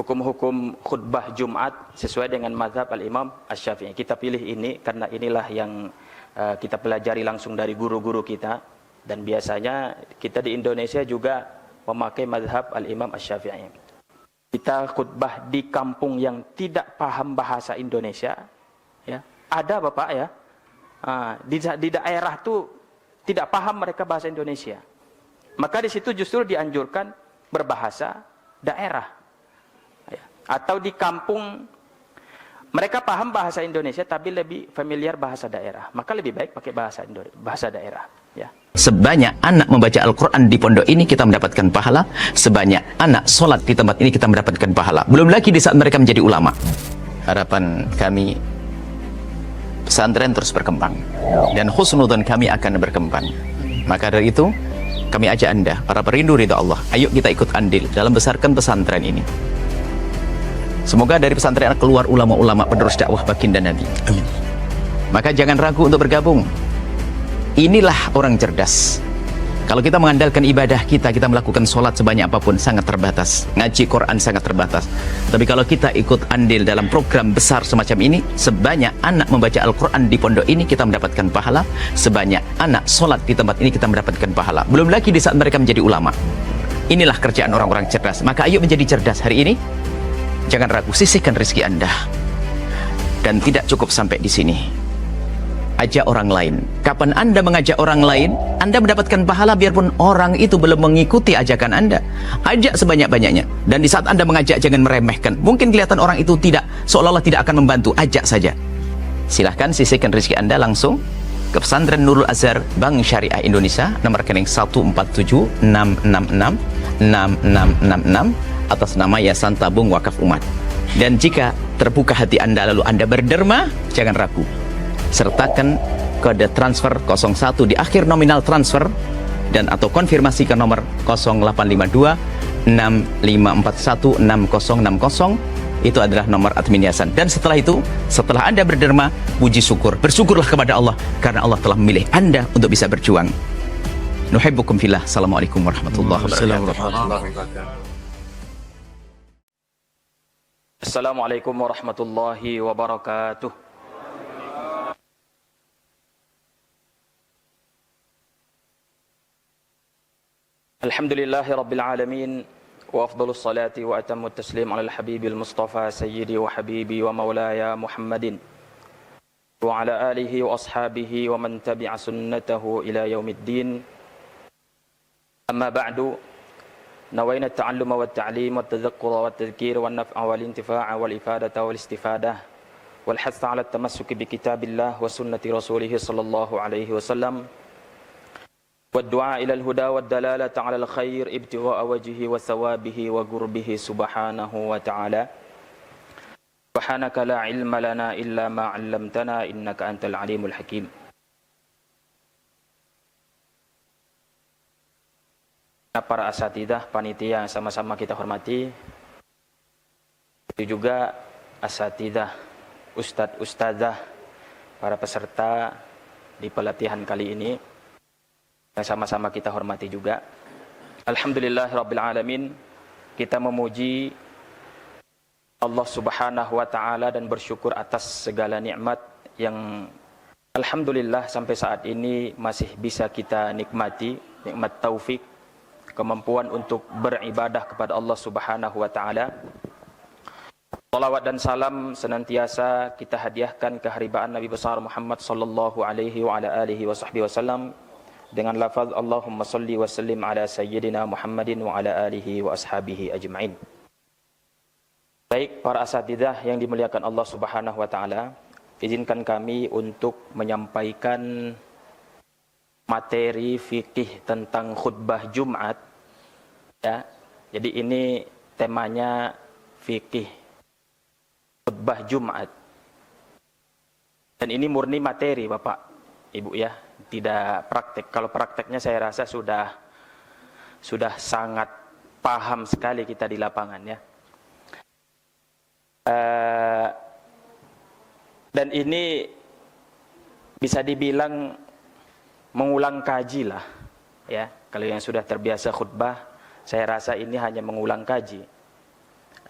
hukum-hukum khutbah Jumat sesuai dengan mazhab al-Imam Asy-Syafi'i. Kita pilih ini karena inilah yang kita pelajari langsung dari guru-guru kita, dan biasanya kita di Indonesia juga memakai mazhab al-Imam Asy-Syafi'i. Kita khutbah di kampung yang tidak paham bahasa Indonesia, ya. Ada Bapak ya, di daerah tuh tidak paham mereka bahasa Indonesia. Maka di situ justru dianjurkan berbahasa daerah. Ya. Atau di kampung mereka paham bahasa Indonesia tapi lebih familiar bahasa daerah, maka lebih baik pakai bahasa daerah. Ya. Sebanyak anak membaca Al-Quran di pondok ini kita mendapatkan pahala, sebanyak anak sholat di tempat ini kita mendapatkan pahala. Belum lagi di saat mereka menjadi ulama. Harapan kami pesantren terus berkembang, dan husnudzon kami akan berkembang. Maka dari itu kami ajak Anda, para perindu ridha Allah, ayo kita ikut andil dalam besarkan pesantren ini. Semoga dari pesantren keluar ulama-ulama penerus dakwah baginda Nabi. Amin. Maka jangan ragu untuk bergabung. Inilah orang cerdas. Kalau kita mengandalkan ibadah kita melakukan sholat sebanyak apapun sangat terbatas, ngaji Quran sangat terbatas. Tapi kalau kita ikut andil dalam program besar semacam ini, sebanyak anak membaca Al-Quran di pondok ini kita mendapatkan pahala, sebanyak anak sholat di tempat ini kita mendapatkan pahala. Belum lagi di saat mereka menjadi ulama. Inilah kerjaan orang-orang cerdas. Maka ayo menjadi cerdas hari ini. Jangan ragu, sisihkan rezeki Anda. Dan tidak cukup sampai di sini. Ajak orang lain. Kapan Anda mengajak orang lain, Anda mendapatkan pahala biarpun orang itu belum mengikuti ajakan Anda. Ajak sebanyak-banyaknya. Dan di saat Anda mengajak, jangan meremehkan. Mungkin kelihatan orang itu tidak, seolah-olah tidak akan membantu. Ajak saja. Silahkan sisihkan rezeki Anda langsung ke Pesantren Nurul Azhar Bank Syariah Indonesia, nomor rekening 147-666-6666 atas nama Yayasan Tabung Wakaf Umat. Dan jika terbuka hati Anda lalu Anda berderma, jangan ragu, sertakan kode transfer 01 di akhir nominal transfer, dan atau konfirmasi ke nomor 0852 6541 6060. Itu adalah nomor admin yayasan. Dan setelah itu, setelah Anda berderma, puji syukur, bersyukurlah kepada Allah karena Allah telah memilih Anda untuk bisa berjuang. Nuhibbukum fillah. Assalamualaikum warahmatullahi wabarakatuh. Assalamualaikum warahmatullahi wabarakatuh. Alhamdulillahi rabbil alamin, wa afdalus salati wa atamut taslim ala al-habibil mustafa sayyidi wa habibi wa maulaya Muhammadin wa ala alihi wa ashabihi wa man tabi'a sunnatahu ila yaumiddin. Amma ba'du. نوينا التعلم والتعليم والتذكر والتذكير والنفع والانتفاع والإفادة والاستفادة والحث على التمسك بكتاب الله وسنة رسوله صلى الله عليه وسلم والدعاء إلى الهدى والدلالة على الخير ابتغاء وجهه وثوابه وقربه سبحانه وتعالى. سبحانك لا علم لنا إلا ما علمتنا إنك أنت العليم الحكيم. Para asatidah, panitia yang sama-sama kita hormati, itu juga asatidah, ustadz, ustadzah, para peserta di pelatihan kali ini yang sama-sama kita hormati juga. Alhamdulillahirabbil alamin, kita memuji Allah Subhanahu wa taala dan bersyukur atas segala nikmat yang alhamdulillah sampai saat ini masih bisa kita nikmati, nikmat taufik, kemampuan untuk beribadah kepada Allah Subhanahu wa taala. Salawat dan salam senantiasa kita hadiahkan keharibaan Nabi besar Muhammad sallallahu alaihi wa ala alihi wa sahbihi wasallam dengan lafaz Allahumma salli wa sallim ala sayyidina Muhammadin wa ala alihi wa ashabihi ajma'in. Baik para asatidzah yang dimuliakan Allah Subhanahu wa taala, izinkan kami untuk menyampaikan materi fikih tentang khutbah Jumat, ya. Jadi ini temanya fikih khutbah Jumat. Dan ini murni materi Bapak, Ibu ya, tidak praktek. Kalau prakteknya saya rasa sudah sangat paham sekali kita di lapangan ya. Dan ini bisa dibilang mengulang kaji lah ya. Kalau yang sudah terbiasa khutbah, saya rasa ini hanya mengulang kaji.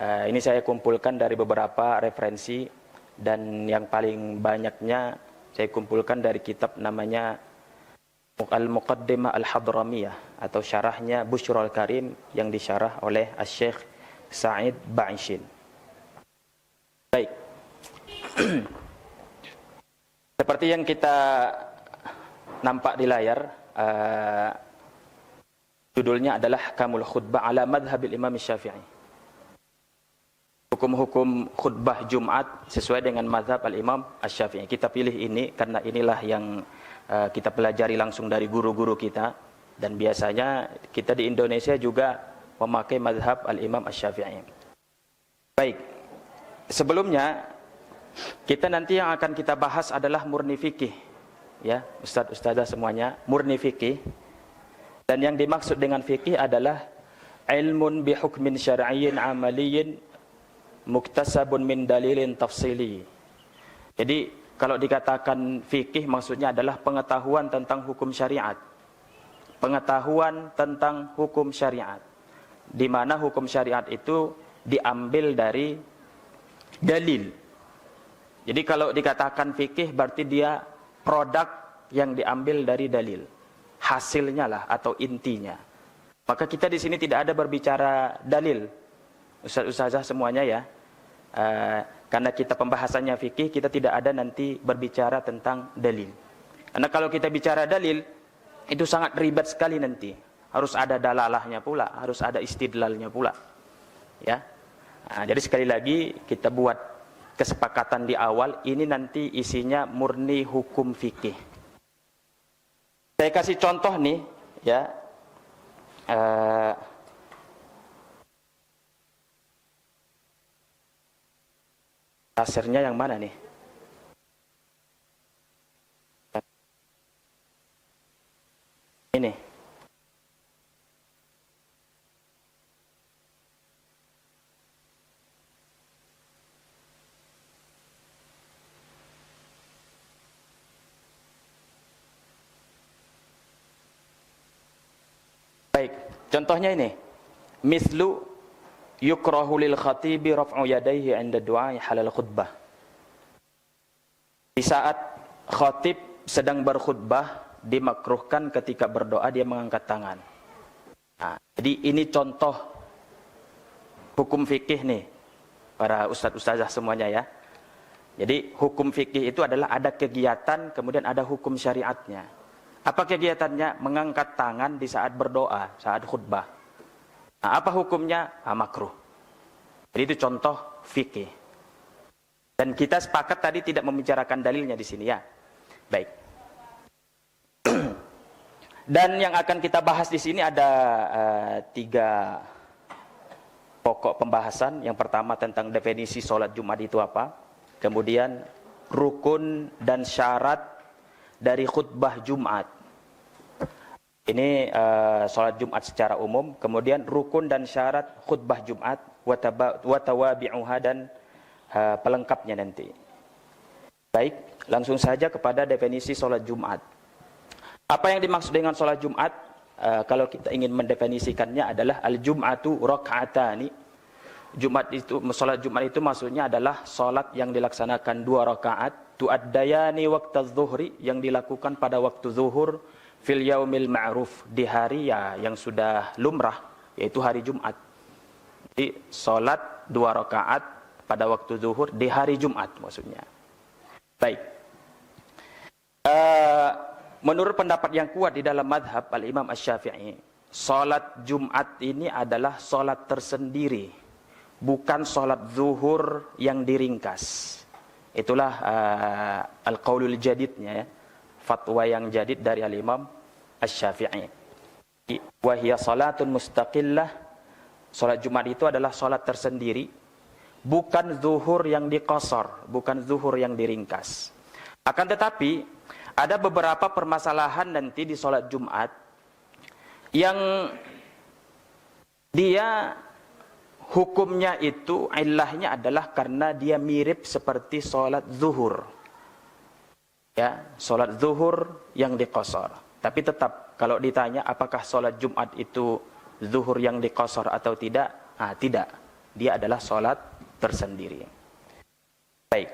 Ini saya kumpulkan dari beberapa referensi, dan yang paling banyaknya saya kumpulkan dari kitab namanya Al-Muqaddimah Al-Hadramiyah, atau syarahnya Bushrul Karim yang disyarah oleh Asy-Syaikh Sa'id Ba'ishin. Baik. Seperti yang kita nampak di layar, judulnya adalah Kamul Khutbah ala Madhabil Imam Syafi'i. Hukum-hukum khutbah Jumat sesuai dengan mazhab al-Imam Asy-Syafi'i. Kita pilih ini karena inilah yang kita pelajari langsung dari guru-guru kita, dan biasanya kita di Indonesia juga memakai mazhab al-Imam Asy-Syafi'i. Baik. Sebelumnya kita nanti yang akan kita bahas adalah murni fikih, ya, Ustadz Ustadzah semuanya, murni fikih. Dan yang dimaksud dengan fikih adalah ilmun bihukmin syar'iyyin amaliyyin muktasabun min dalilin tafsili. Jadi kalau dikatakan fikih maksudnya adalah pengetahuan tentang hukum syariat. Pengetahuan tentang hukum syariat, di mana hukum syariat itu diambil dari dalil. Jadi kalau dikatakan fikih berarti dia produk yang diambil dari dalil, hasilnya lah atau intinya. Maka kita di sini tidak ada berbicara dalil, Ustaz-ustazah semuanya ya. Karena kita pembahasannya fikih, kita tidak ada nanti berbicara tentang dalil. Karena kalau kita bicara dalil, itu sangat ribet sekali nanti. Harus ada dalalahnya pula, harus ada istidlalnya pula. Ya. Jadi sekali lagi kita buat kesepakatan di awal, ini nanti isinya murni hukum fikih. Saya kasih contoh nih, ya. Lasernya yang mana nih? Ini. Baik, contohnya ini. Mislu yukrahu lil khatibi raf'u yadayhi 'inda du'a halal khutbah. Di saat khatib sedang berkhutbah, dimakruhkan ketika berdoa dia mengangkat tangan. Jadi ini contoh hukum fikih nih para ustadz-ustazah semuanya ya. Jadi hukum fikih itu adalah ada kegiatan kemudian ada hukum syariatnya. Apa kegiatannya? Mengangkat tangan di saat berdoa, saat khutbah. Apa hukumnya? Makruh. Jadi itu contoh fikih. Dan kita sepakat tadi tidak membicarakan dalilnya di sini ya. Baik. Dan yang akan kita bahas di sini ada 3 pokok pembahasan. Yang pertama tentang definisi sholat Jumat itu apa. Kemudian rukun dan syarat dari khutbah Jumat. Ini sholat Jumat secara umum. Kemudian rukun dan syarat khutbah Jumat, watawabi'uha, dan pelengkapnya nanti. Baik, langsung saja kepada definisi sholat Jumat. Apa yang dimaksud dengan sholat Jumat? Kalau kita ingin mendefinisikannya adalah al-Jum'atu raka'atani. Sholat Jumat itu maksudnya adalah sholat yang dilaksanakan 2 rakaat, tu'addayani waqtaz zuhri, yang dilakukan pada waktu zuhur, fil yaumil ma'ruf, di hari yang sudah lumrah, yaitu hari Jumat. Jadi salat 2 rakaat pada waktu zuhur di hari Jumat maksudnya. Baik. Menurut pendapat yang kuat di dalam madhab al-Imam Asy-Syafi'i, salat Jumat ini adalah salat tersendiri, bukan salat zuhur yang diringkas. Itulah al-qaulul jadidnya ya. Fatwa yang jadid dari al-Imam Asy-Syafi'i. Wa hiya salatun mustaqillah. Salat Jumat itu adalah salat tersendiri, bukan zuhur yang diqasar, bukan zuhur yang diringkas. Akan tetapi ada beberapa permasalahan nanti di salat Jumat yang dia hukumnya itu illahnya adalah karena dia mirip seperti salat zuhur. Ya, salat zuhur yang diqasar. Tapi tetap kalau ditanya apakah salat Jumat itu zuhur yang diqasar atau tidak? Tidak. dia adalah sholat tersendiri. Baik.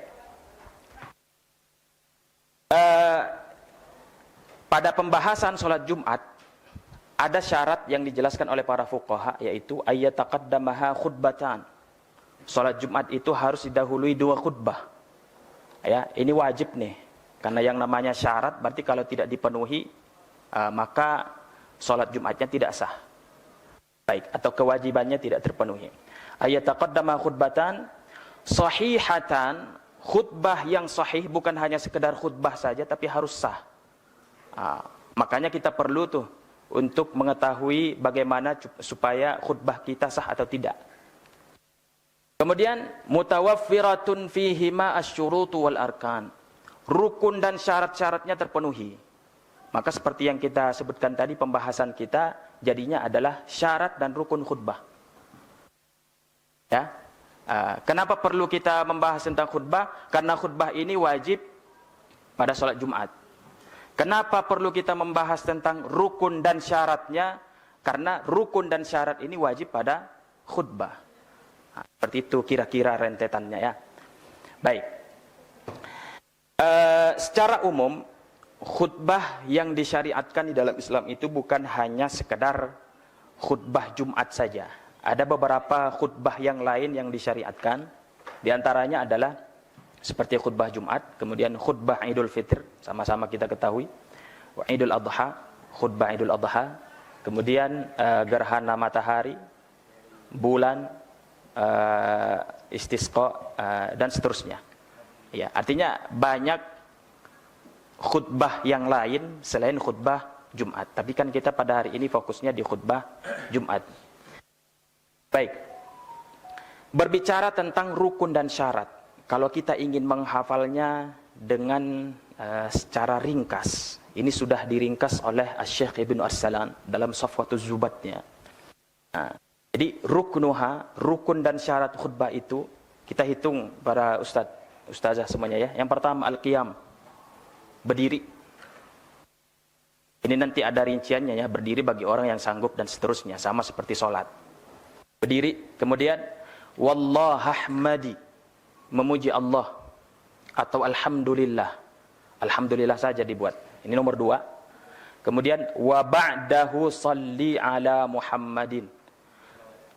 Pada pembahasan sholat Jumat, ada syarat yang dijelaskan oleh para fuqaha, yaitu ayyataqaddamaha khutbatan. Sholat Jumat itu harus didahului 2 khutbah. Ya, ini wajib nih. Karena yang namanya syarat, berarti kalau tidak dipenuhi, maka sholat Jumatnya tidak sah. Baik, atau kewajibannya tidak terpenuhi. Ayyataqaddamaha khutbatan sahihatan, khutbah yang sahih bukan hanya sekedar khutbah saja, tapi harus sah. Makanya kita perlu tuh untuk mengetahui bagaimana supaya khutbah kita sah atau tidak. Kemudian mutawaffiratun fihima asyurutu wal arkan, rukun dan syarat-syaratnya terpenuhi. Maka seperti yang kita sebutkan tadi, pembahasan kita jadinya adalah syarat dan rukun khutbah. Ya. Kenapa perlu kita membahas tentang khutbah? Karena khutbah ini wajib pada sholat Jumat. Kenapa perlu kita membahas tentang rukun dan syaratnya? Karena rukun dan syarat ini wajib pada khutbah. Seperti itu kira-kira rentetannya ya. Baik. Secara umum, khutbah yang disyariatkan di dalam Islam itu bukan hanya sekedar khutbah Jumat saja. Ada beberapa khutbah yang lain yang disyariatkan. Di antaranya adalah seperti khutbah Jumat, kemudian khutbah Idul Fitr, sama-sama kita ketahui. Idul Adha, khutbah Idul Adha, kemudian gerhana matahari, bulan, istisqa, dan seterusnya. Ya, artinya banyak khutbah yang lain selain khutbah Jumat. Tapi kan kita pada hari ini fokusnya di khutbah Jumat. Baik. Berbicara tentang rukun dan syarat. Kalau kita ingin menghafalnya dengan secara ringkas, ini sudah diringkas oleh Syekh Ibnu As-Salan dalam Safwatuz Zubatnya. Jadi rukun dan syarat khutbah itu kita hitung para ustazah semuanya ya. Yang pertama al-qiyam, berdiri. Ini nanti ada rinciannya ya, berdiri bagi orang yang sanggup dan seterusnya, sama seperti sholat. Berdiri, kemudian wallahahmadi, memuji Allah, atau alhamdulillah. Alhamdulillah saja dibuat. Ini nomor 2. Kemudian wa ba'dahu salli ala Muhammadin.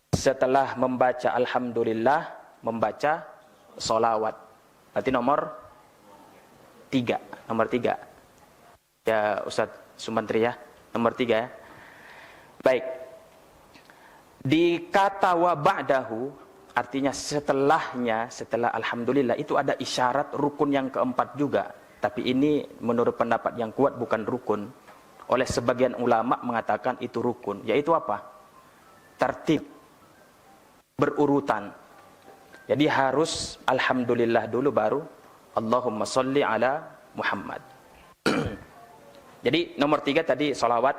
Setelah membaca alhamdulillah, membaca solawat. Berarti nomor 3. Nomor 3. Ya Ustaz Sumantri ya. Nomor 3 ya. Baik. Di kata wa ba'dahu, artinya setelahnya, setelah alhamdulillah, itu ada isyarat rukun yang keempat juga. Tapi ini menurut pendapat yang kuat bukan rukun. Oleh sebagian ulama mengatakan itu rukun. Yaitu apa? Tertib. Berurutan. Jadi harus alhamdulillah dulu baru Allahumma sholli ala Muhammad. Jadi nomor 3 tadi sholawat.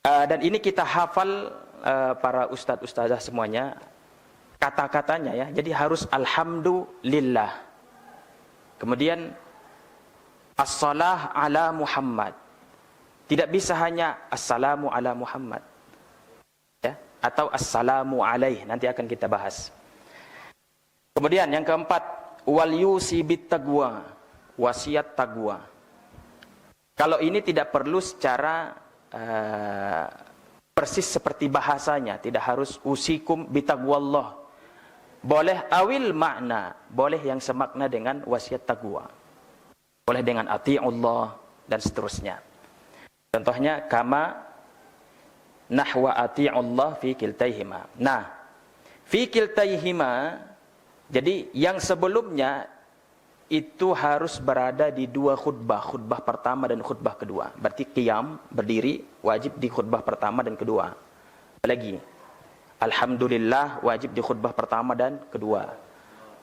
Dan ini kita hafal para ustadz-ustazah semuanya kata-katanya ya. Jadi harus alhamdulillah. Kemudian as-salah ala Muhammad. Tidak bisa hanya assalamu ala Muhammad. Ya, atau assalamu alaih, nanti akan kita bahas. Kemudian yang keempat, wal yusi bit taqwa, wasiat taqwa. Kalau ini tidak perlu secara persis seperti bahasanya, tidak harus usikum bitaqwallah. Boleh awil makna, boleh yang semakna dengan wasiat taqwa. Boleh dengan ati'ullah dan seterusnya. Contohnya kama nahwa ati'ullah fi kiltaihima. Nah, fi kiltaihima, jadi yang sebelumnya itu harus berada di 2 khutbah, khutbah pertama dan khutbah kedua. Berarti qiyam, berdiri, wajib di khutbah pertama dan kedua. Lagi, alhamdulillah wajib di khutbah pertama dan kedua.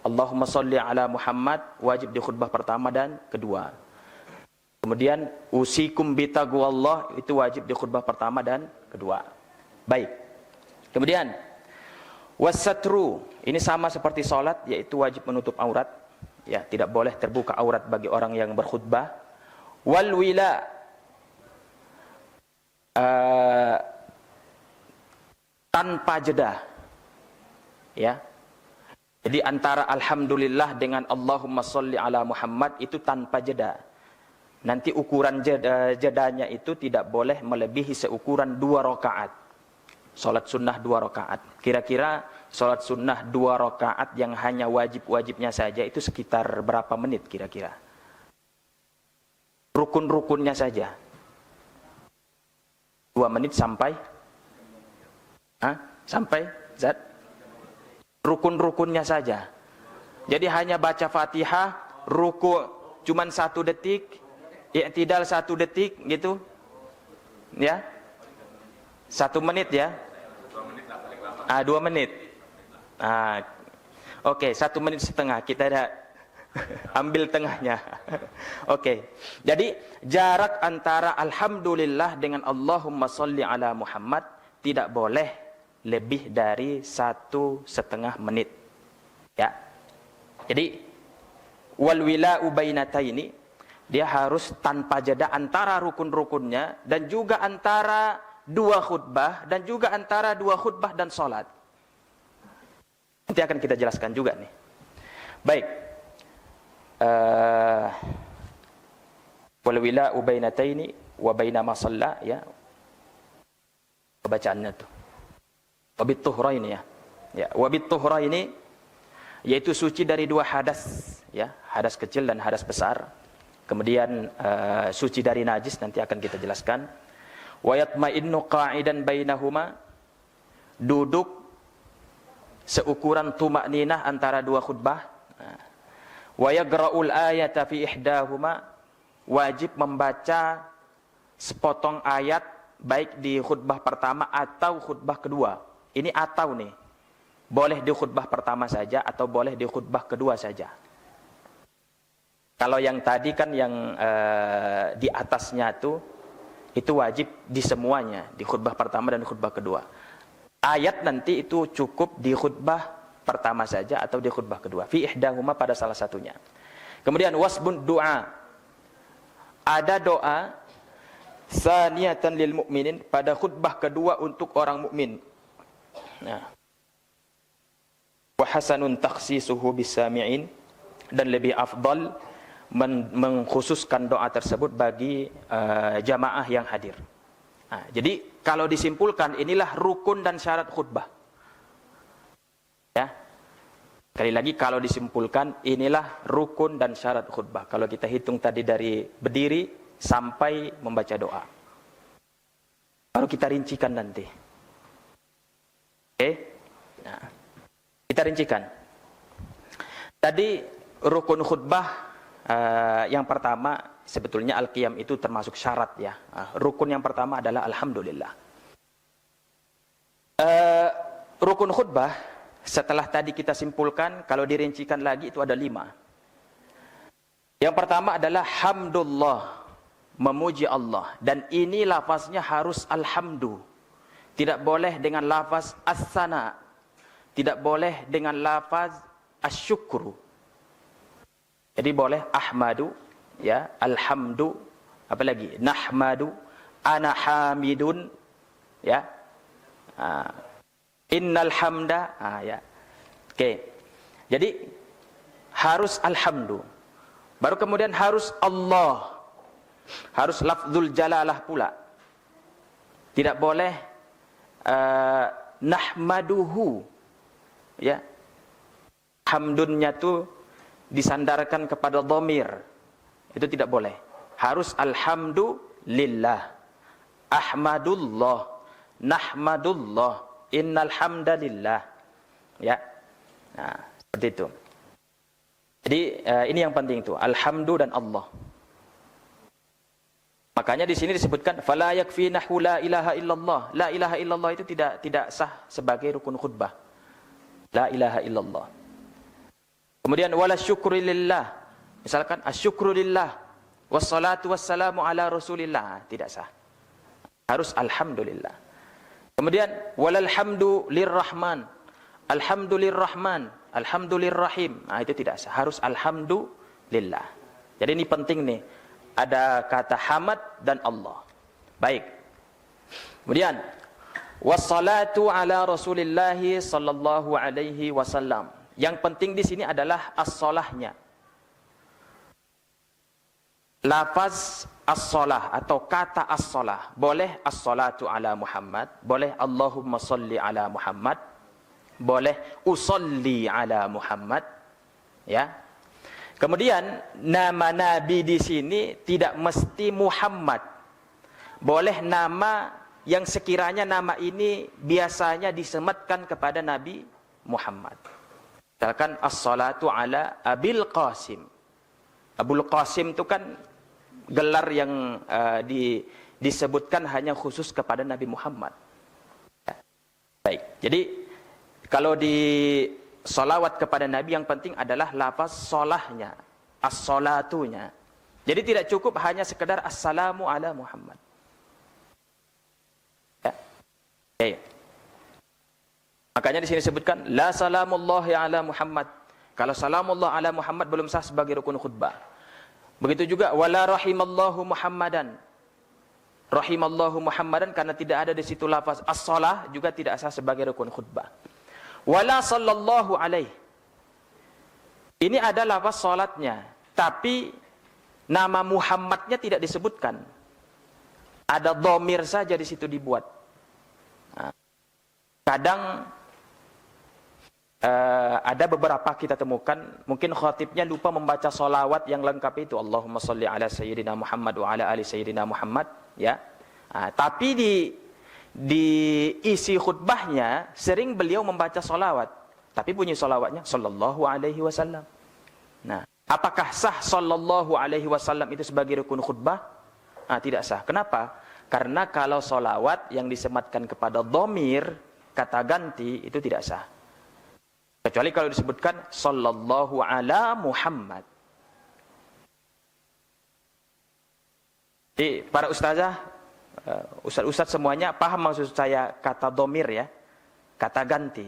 Allahumma sholli ala Muhammad wajib di khutbah pertama dan kedua. Kemudian usikum bitaqwallah itu wajib di khutbah pertama dan kedua. Baik. Kemudian wasatru, ini sama seperti salat, yaitu wajib menutup aurat. Ya, tidak boleh terbuka aurat bagi orang yang berkhutbah. Wal wila, tanpa jeda. Ya. Jadi antara alhamdulillah dengan Allahumma sholli ala Muhammad itu tanpa jeda. Nanti ukuran jedanya itu tidak boleh melebihi seukuran 2 rakaat. Salat sunnah 2 rakaat. Kira-kira salat sunnah 2 rakaat yang hanya wajib-wajibnya saja itu sekitar berapa menit kira-kira? Rukun-rukunnya saja. 2 menit sampai? Sampai? Zat? Rukun-rukunnya saja. Jadi hanya baca Fatihah, ruku cuman 1 detik, i'tidal 1 detik gitu. Ya. 1 menit ya. 2 menit. Oke, 1 menit setengah. Kita ada ambil tengahnya. Oke. Jadi jarak antara alhamdulillah dengan Allahumma sholli ala Muhammad tidak boleh lebih dari 1,5 menit. Ya. Jadi wal wila'u bainataini, dia harus tanpa jeda antara rukun-rukunnya dan juga antara 2 khutbah dan juga antara 2 khutbah dan salat. Nanti akan kita jelaskan juga nih. Baik. Wal wila'u bainataini wa baina ma shalla, ya. Bacaannya tuh. Wabit tuhraini, ya. Wabit tuhraini yaitu suci dari 2 hadas, ya, hadas kecil dan hadas besar. Kemudian suci dari najis, nanti akan kita jelaskan. Wa yatma'innu qa'idan bainahuma, duduk seukuran tumakninah antara 2 khutbah. Wa yagra'ul ayata fi ihdahuma, wajib membaca sepotong ayat baik di khutbah pertama atau khutbah kedua. Ini atau nih, boleh di khutbah pertama saja atau boleh di khutbah kedua saja. Kalau yang tadi kan yang di atasnya itu wajib di semuanya, di khutbah pertama dan khutbah kedua. Ayat nanti itu cukup di khutbah pertama saja atau di khutbah kedua. Fi ihdahuma, pada salah satunya. Kemudian wasbun doa, ada doa saniyatan lil mukminin, pada khutbah kedua untuk orang mukmin. Nah, wa hasanun takhsisuhu bisami'in, dan lebih afdal mengkhususkan doa tersebut bagi jamaah yang hadir. Nah, jadi kalau disimpulkan, inilah rukun dan syarat khutbah. Ya, sekali lagi kalau disimpulkan, inilah rukun dan syarat khutbah. Kalau kita hitung tadi dari berdiri sampai membaca doa, baru kita rincikan nanti. Oke, nah, kita rincikan. Tadi rukun khutbah yang pertama sebetulnya al-qiyam itu termasuk syarat, ya. Rukun yang pertama adalah alhamdulillah. Rukun khutbah setelah tadi kita simpulkan, kalau dirincikan lagi itu ada 5. Yang pertama adalah hamdulillah, memuji Allah, dan ini lafaznya harus alhamdu. Tidak boleh dengan lafaz as-sana. Tidak boleh dengan lafaz asyukru. Jadi boleh ahmadu, ya, alhamdu, apalagi nahmadu, ana hamidun, ya. Innal hamda, ya. Oke. Jadi harus alhamdu. Baru kemudian harus Allah. Harus lafzul jalalah pula. Tidak boleh nahmaduhu, ya, hamdunnya tuh disandarkan kepada dhamir, itu tidak boleh. Harus alhamdulillah, ahmadullah, nahmadullah, innal hamdalillah, ya. Nah, seperti itu. Jadi ini yang penting tuh, alhamdu dan Allah. Makanya di sini disebutkan fala yakfi nahu la ilaha illallah. La ilaha illallah itu tidak sah sebagai rukun khutbah. La ilaha illallah. Kemudian wala syukru lillah. Misalkan asyukru lillah wassalatu wassalamu ala Rasulillah, tidak sah. Harus alhamdulillah. Kemudian walal hamdu lirrahman. Alhamdulillahirrahman, alhamdulillahirrahim. Itu tidak sah. Harus alhamdulillah. Jadi ini penting nih. Ada kata hamad dan Allah. Baik. Kemudian Wassalatu ala Rasulillah sallallahu alaihi wasallam. Yang penting di sini adalah as-sholahnya. Lafaz as-sholah atau kata as-sholah. Boleh as-sholatu ala Muhammad, boleh Allahumma salli ala Muhammad, boleh usolli ala Muhammad, ya. Kemudian nama nabi di sini tidak mesti Muhammad. Boleh nama yang sekiranya nama ini biasanya disematkan kepada Nabi Muhammad. Misalkan as-sholatu ala Abil Qasim. Abul Qasim itu kan gelar yang disebutkan hanya khusus kepada Nabi Muhammad. Baik, jadi kalau di sholawat kepada Nabi yang penting adalah lafaz sholahnya, as-sholatunya. Jadi tidak cukup hanya sekedar assalamu ala Muhammad. Ya. Okay. Makanya di sini disebutkan la salamullahi ala Muhammad. Kalau salamullah ala Muhammad belum sah sebagai rukun khutbah. Begitu juga wala rahimallahu Muhammadan. Rahimallahu Muhammadan karena tidak ada di situ lafaz as-shalah juga tidak sah sebagai rukun khutbah. Wala sallallahu alaih. Ini ada lafaz salatnya, tapi nama Muhammadnya tidak disebutkan. Ada dhamir saja di situ dibuat. Nah, kadang ada beberapa kita temukan, mungkin khatibnya lupa membaca solawat yang lengkap itu, Allahumma salli ala Sayyidina Muhammad wa ala ali Sayyidina Muhammad, ya. Tapi di isi khutbahnya sering beliau membaca solawat, tapi bunyi solawatnya sallallahu alaihi wasallam. Nah, apakah sah sallallahu alaihi wasallam itu sebagai rukun khutbah? Tidak sah. Kenapa? Karena kalau solawat yang disematkan kepada dhamir, kata ganti, itu tidak sah. Kecuali kalau disebutkan sallallahu ala Muhammad. Jadi para ustazah, ustaz-ustaz semuanya paham maksud saya kata dhamir ya, kata ganti.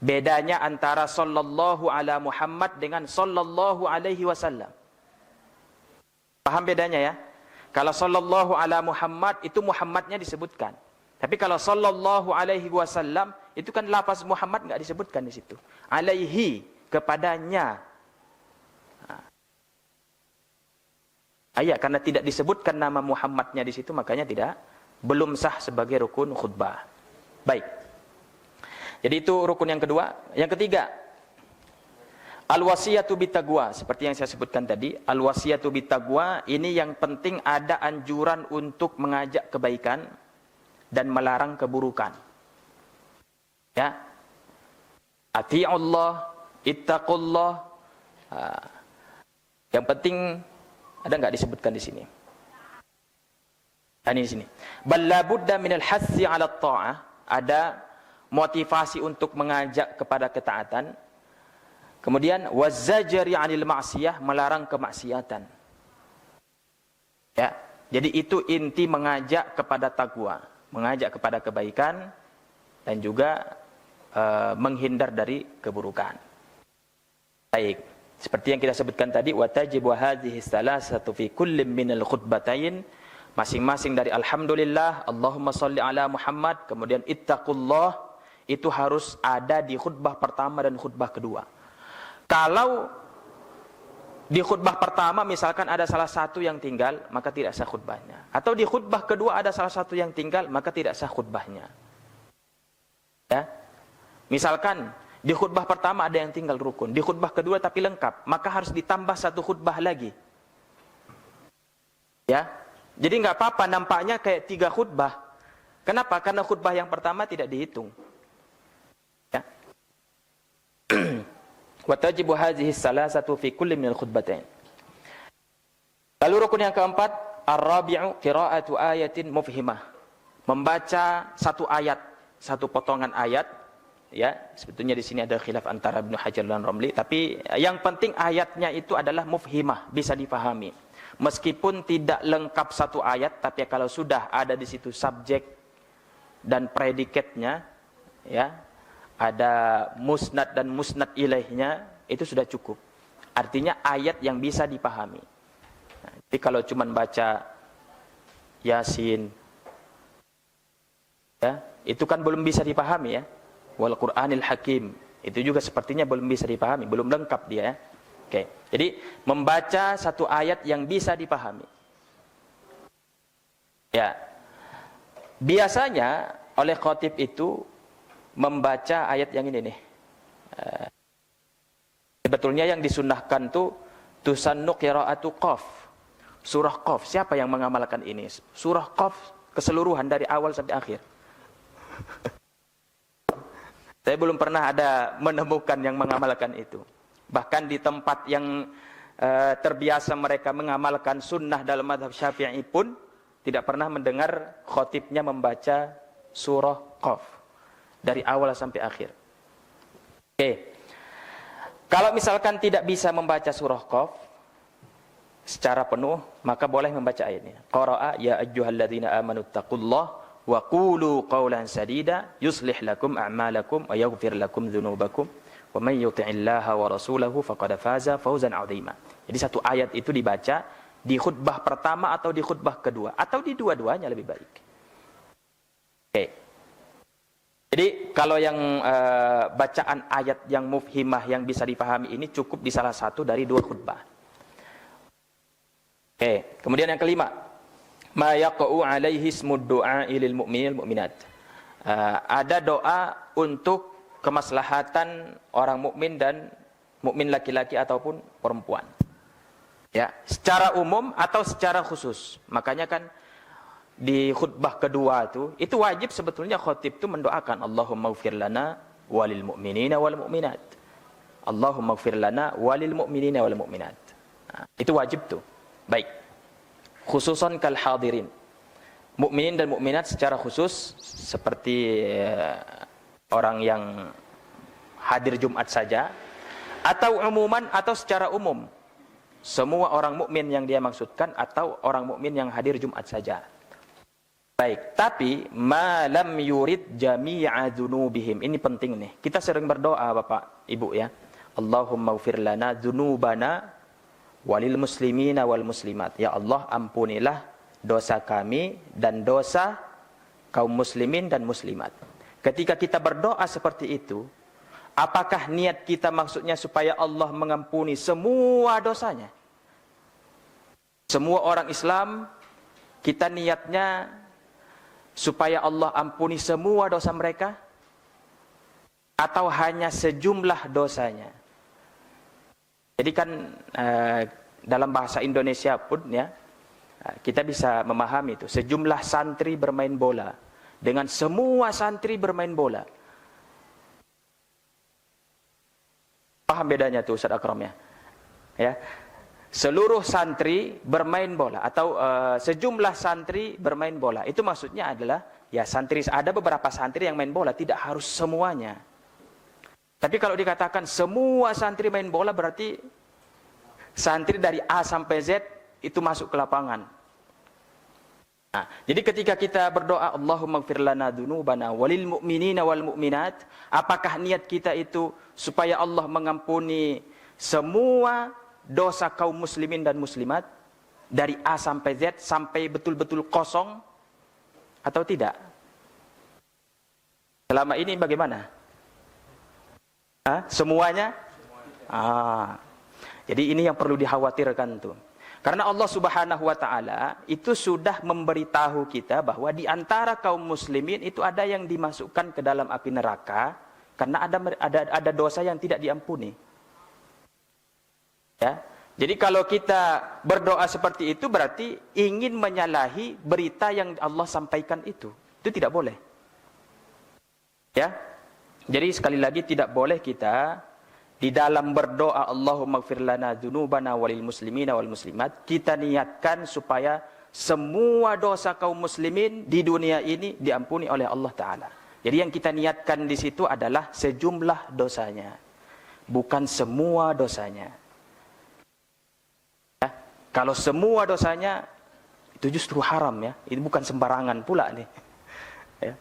Bedanya antara sallallahu ala Muhammad dengan sallallahu alaihi wasallam. Paham bedanya ya? Kalau sallallahu ala Muhammad itu Muhammadnya disebutkan. Tapi kalau sallallahu alaihi wasallam itu kan lafaz Muhammad enggak disebutkan di situ. Alaihi kepadanya. Karena tidak disebutkan nama Muhammadnya di situ makanya belum sah sebagai rukun khutbah. Baik. Jadi itu rukun yang kedua. Yang ketiga, al-wasiyatu bitaqwa, seperti yang saya sebutkan tadi, al-wasiyatu bitaqwa ini yang penting ada anjuran untuk mengajak kebaikan dan melarang keburukan. Ya. Ati'ullah, ittaqullah. Yang penting ada enggak disebutkan di sini? Ini di sini. Bal la budda minal hassi 'ala ta'ah, ada motivasi untuk mengajak kepada ketaatan. Kemudian wazajari 'anil ma'siyah, melarang kemaksiatan. Ya. Jadi itu inti mengajak kepada takwa, mengajak kepada kebaikan dan juga menghindar dari keburukan. Baik, seperti yang kita sebutkan tadi, wa tajibu hadhihi salasatu fi kullin minal khutbatain, masing-masing dari alhamdulillah, Allahumma shalli ala Muhammad, kemudian ittaqullah, itu harus ada di khutbah pertama dan khutbah kedua. Kalau di khutbah pertama misalkan ada salah satu yang tinggal, maka tidak sah khutbahnya. Atau di khutbah kedua ada salah satu yang tinggal, maka tidak sah khutbahnya. Ya. Misalkan di khutbah pertama ada yang tinggal rukun, di khutbah kedua tapi lengkap, maka harus ditambah satu khutbah lagi. Ya. Jadi nggak apa-apa nampaknya kayak 3 khutbah. Kenapa? Karena khutbah yang pertama tidak dihitung. Ya. Wa tajibu hadhihi salasatu fi kulli minal khutbatain. Lalu rukun yang keempat, ar-rabi'u qira'atu ayatin mufhimah. Membaca satu ayat, satu potongan ayat. Ya, sebetulnya di sini ada khilaf antara Ibnu Hajar dan Romli, tapi yang penting ayatnya itu adalah mufhimah, bisa dipahami. Meskipun tidak lengkap satu ayat, tapi kalau sudah ada di situ subjek dan predikatnya, ya, ada musnad dan musnad ilaihnya, itu sudah cukup. Artinya ayat yang bisa dipahami. Nah, jadi kalau cuma baca Yasin, ya, itu kan belum bisa dipahami ya. Wal Qur'anil Hakim, itu juga sepertinya belum bisa dipahami, belum lengkap dia ya. Oke. Jadi membaca satu ayat yang bisa dipahami. Ya. Biasanya oleh khatib itu membaca ayat yang ini nih. Sebetulnya yang disunnahkan tuh tusannu qiraatu Qaf. Surah Qaf. Siapa yang mengamalkan ini? Surah Qaf keseluruhan dari awal sampai akhir. Saya belum pernah ada menemukan yang mengamalkan itu. Bahkan di tempat yang terbiasa mereka mengamalkan sunnah dalam mazhab Syafi'i pun tidak pernah mendengar khatibnya membaca surah Qaf dari awal sampai akhir. Oke. Kalau misalkan tidak bisa membaca surah Qaf secara penuh, maka boleh membaca ayat ini. Qara'a ya ayyuhalladzina amanu taqullaha wa qulu qawlan sadida yuslih lakum a'malakum wa yaghfir lakum dzunubakum wa may yuti'illaha wa rasulahu faqad faza fawzan 'azima. Jadi satu ayat itu dibaca di khutbah pertama atau di khutbah kedua atau di dua-duanya lebih baik. Oke. Jadi kalau yang bacaan ayat yang mufhimah yang bisa dipahami ini cukup di salah satu dari dua khutbah. Oke, kemudian yang kelima, ma yaqa'u alaihi ismud du'a lil mu'minil mu'minat. Ada doa untuk kemaslahatan orang mukmin dan mukmin laki-laki ataupun perempuan. Ya, secara umum atau secara khusus. Makanya kan di khutbah kedua itu wajib sebetulnya khatib itu mendoakan Allahumma ighfir lana walil mu'minina wal mu'minat. Allahumma ighfir lana walil mu'minina wal mu'minat. Nah, itu wajib tuh. Baik. Khususan kal hadirin. Mukminin dan mukminat secara khusus seperti orang yang hadir Jumat saja atau umuman atau secara umum. Semua orang mukmin yang dia maksudkan atau orang mukmin yang hadir Jumat saja. Baik, tapi malam yurid jami'a dzunubihim. Ini penting nih. Kita sering berdoa Bapak, Ibu ya. Allahumma ighfir lana dzunubana walil muslimina wal muslimat. Ya Allah, ampunilah dosa kami dan dosa kaum muslimin dan muslimat. Ketika kita berdoa seperti itu, apakah niat kita maksudnya supaya Allah mengampuni semua dosanya? Semua orang Islam, kita niatnya supaya Allah ampuni semua dosa mereka? Atau hanya sejumlah dosanya? Jadi kan dalam bahasa Indonesia pun ya, kita bisa memahami itu. Sejumlah santri bermain bola dengan semua santri bermain bola. Paham bedanya tuh Ustaz Akram ya? Ya. Seluruh santri bermain bola atau sejumlah santri bermain bola. Itu maksudnya adalah ya santri, ada beberapa santri yang main bola, tidak harus semuanya. Tapi kalau dikatakan semua santri main bola berarti santri dari A sampai Z itu masuk ke lapangan. Nah, jadi ketika kita berdoa Allahumma ighfir lana dzunubana walil mu'minina wal mu'minat, apakah niat kita itu supaya Allah mengampuni semua dosa kaum muslimin dan muslimat dari A sampai Z sampai betul-betul kosong atau tidak? Selama ini bagaimana? Semuanya? Jadi ini yang perlu dikhawatirkan tuh. Karena Allah Subhanahu wa taala itu sudah memberitahu kita bahwa di antara kaum muslimin itu ada yang dimasukkan ke dalam api neraka karena ada dosa yang tidak diampuni. Ya. Jadi kalau kita berdoa seperti itu berarti ingin menyalahi berita yang Allah sampaikan itu. Itu tidak boleh. Ya. Jadi sekali lagi tidak boleh kita di dalam berdoa Allahumma ighfir lana dzunubana walil muslimina wal muslimat kita niatkan supaya semua dosa kaum muslimin di dunia ini diampuni oleh Allah taala. Jadi yang kita niatkan di situ adalah sejumlah dosanya, bukan semua dosanya. Ya, kalau semua dosanya itu justru haram ya. Itu bukan sembarangan pula nih. Ya.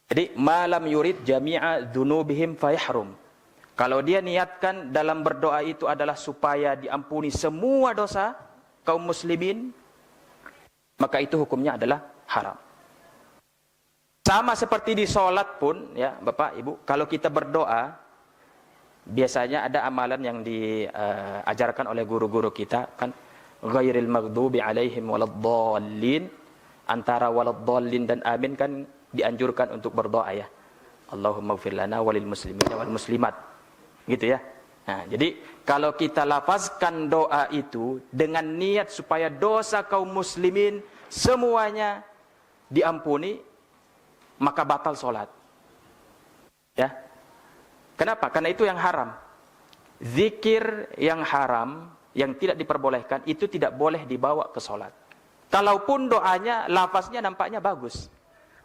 Jadi malam yurid jami'a dzunubihim fayahrum. Kalau dia niatkan dalam berdoa itu adalah supaya diampuni semua dosa kaum muslimin, maka itu hukumnya adalah haram. Sama seperti di sholat pun, ya Bapak Ibu, kalau kita berdoa, biasanya ada amalan yang diajarkan oleh guru-guru kita, kan, ghairil maghdubi alaihim waladdallin, antara waladdallin dan amin kan dianjurkan untuk berdoa ya. Allahumma ighfir lana walil muslimina wal muslimat. Gitu ya. Nah, jadi kalau kita lafazkan doa itu dengan niat supaya dosa kaum muslimin semuanya diampuni, maka batal sholat. Ya. Kenapa? Karena itu yang haram. Zikir yang haram, yang tidak diperbolehkan, itu tidak boleh dibawa ke sholat. Kalaupun doanya, lafaznya nampaknya bagus.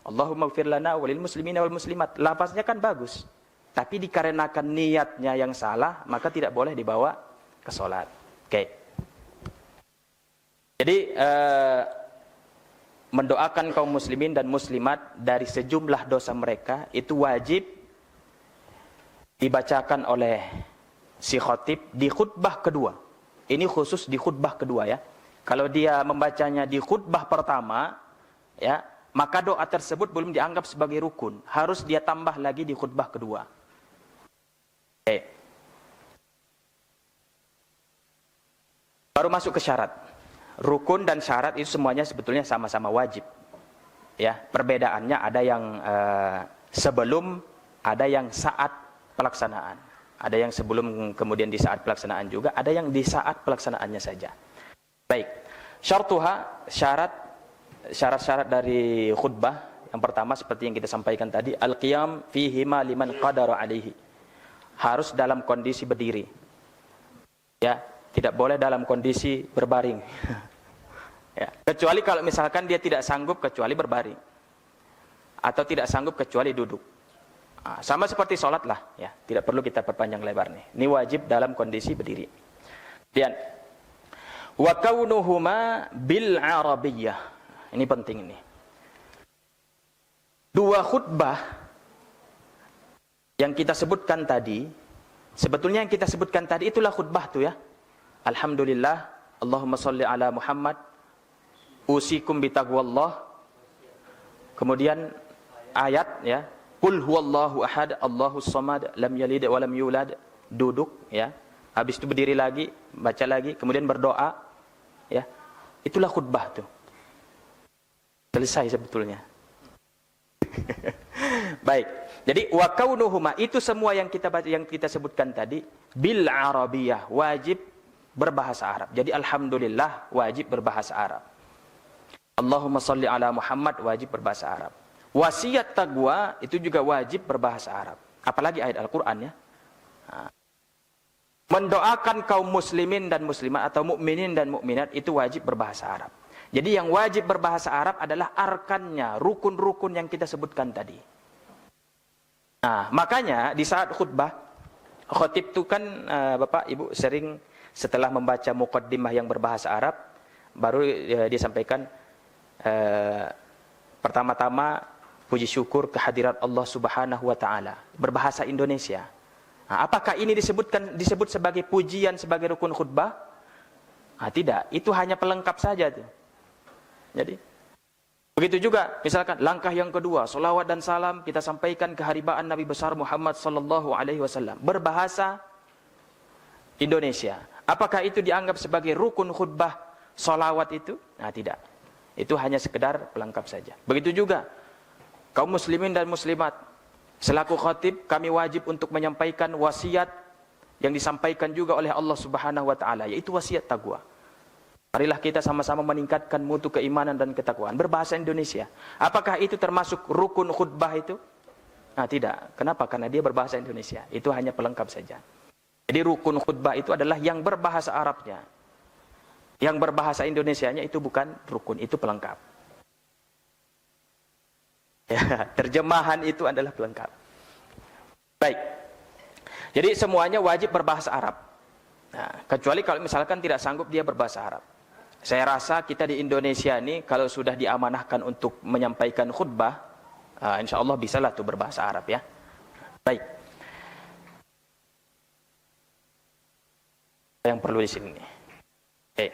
Allahumma ighfir lana walil muslimina wal muslimat. Lafaznya kan bagus. Tapi dikarenakan niatnya yang salah, maka tidak boleh dibawa ke sholat. Oke. Jadi, mendoakan kaum muslimin dan muslimat dari sejumlah dosa mereka itu wajib dibacakan oleh si khatib di khutbah kedua. Ini khusus di khutbah kedua ya. Kalau dia membacanya di khutbah pertama ya, maka doa tersebut belum dianggap sebagai rukun, harus dia tambah lagi di khutbah kedua. Oke. Baru masuk ke syarat. Rukun dan syarat itu semuanya sebetulnya sama-sama wajib. Ya, perbedaannya ada yang sebelum, ada yang saat pelaksanaan. Ada yang sebelum kemudian di saat pelaksanaan juga, ada yang di saat pelaksanaannya saja. Baik. Syartuha, syarat-syarat dari khutbah yang pertama seperti yang kita sampaikan tadi, al-qiyam fihi ma liman qadara alaihi. Harus dalam kondisi berdiri. Ya, tidak boleh dalam kondisi berbaring. Ya, kecuali kalau misalkan dia tidak sanggup kecuali berbaring. Atau tidak sanggup kecuali duduk. Nah, sama seperti sholat lah. Ya, tidak perlu kita perpanjang lebar nih. Ini wajib dalam kondisi berdiri. Kemudian, wa kaunuhuma bil arabiyyah. Ini penting ini. Dua khutbah yang kita sebutkan tadi, sebetulnya yang kita sebutkan tadi itulah khutbah tuh ya. Alhamdulillah, Allahumma sholli ala Muhammad, usikum bitaqwallah. Kemudian ayat ya, qul huwallahu ahad, Allahus samad, lam yalid wa lam yulad, duduk ya. Habis itu berdiri lagi, baca lagi, kemudian berdoa ya. Itulah khutbah tuh. Selesai sebetulnya. Baik. Jadi wa kaunuhuma, itu semua yang kita baca, yang kita sebutkan tadi bil arabiyyah, wajib berbahasa Arab. Jadi alhamdulillah wajib berbahasa Arab. Allahumma sholli ala Muhammad wajib berbahasa Arab. Wasiat taqwa itu juga wajib berbahasa Arab. Apalagi ayat Al-Qur'an ya. Nah. Mendoakan kaum muslimin dan muslimat atau mukminin dan mukminat itu wajib berbahasa Arab. Jadi yang wajib berbahasa Arab adalah arkannya, rukun-rukun yang kita sebutkan tadi. Nah, makanya di saat khutbah, khatib itu kan Bapak Ibu sering setelah membaca muqaddimah yang berbahasa Arab, baru disampaikan pertama-tama puji syukur kehadirat Allah Subhanahu wa taala berbahasa Indonesia. Nah, apakah ini disebut sebagai pujian sebagai rukun khutbah? Nah, tidak, itu hanya pelengkap saja tuh. Jadi begitu juga misalkan langkah yang kedua, salawat dan salam kita sampaikan keharibaan Nabi besar Muhammad sallallahu alaihi wasallam berbahasa Indonesia. Apakah itu dianggap sebagai rukun khutbah salawat itu? Nah, tidak. Itu hanya sekedar pelengkap saja. Begitu juga kaum muslimin dan muslimat, selaku khatib kami wajib untuk menyampaikan wasiat yang disampaikan juga oleh Allah Subhanahu wa taala, yaitu wasiat taqwa. Marilah kita sama-sama meningkatkan mutu keimanan dan ketakwaan berbahasa Indonesia. Apakah itu termasuk rukun khutbah itu? Nah, tidak. Kenapa? Karena dia berbahasa Indonesia. Itu hanya pelengkap saja. Jadi rukun khutbah itu adalah yang berbahasa Arabnya. Yang berbahasa Indonesianya itu bukan rukun, itu pelengkap. Ya, terjemahan itu adalah pelengkap. Baik. Jadi semuanya wajib berbahasa Arab. Nah, kecuali kalau misalkan tidak sanggup dia berbahasa Arab. Saya rasa kita di Indonesia ini kalau sudah diamanahkan untuk menyampaikan khutbah, insya Allah bisalah tuh berbahasa Arab ya. Baik. Yang perlu di sini. Oke.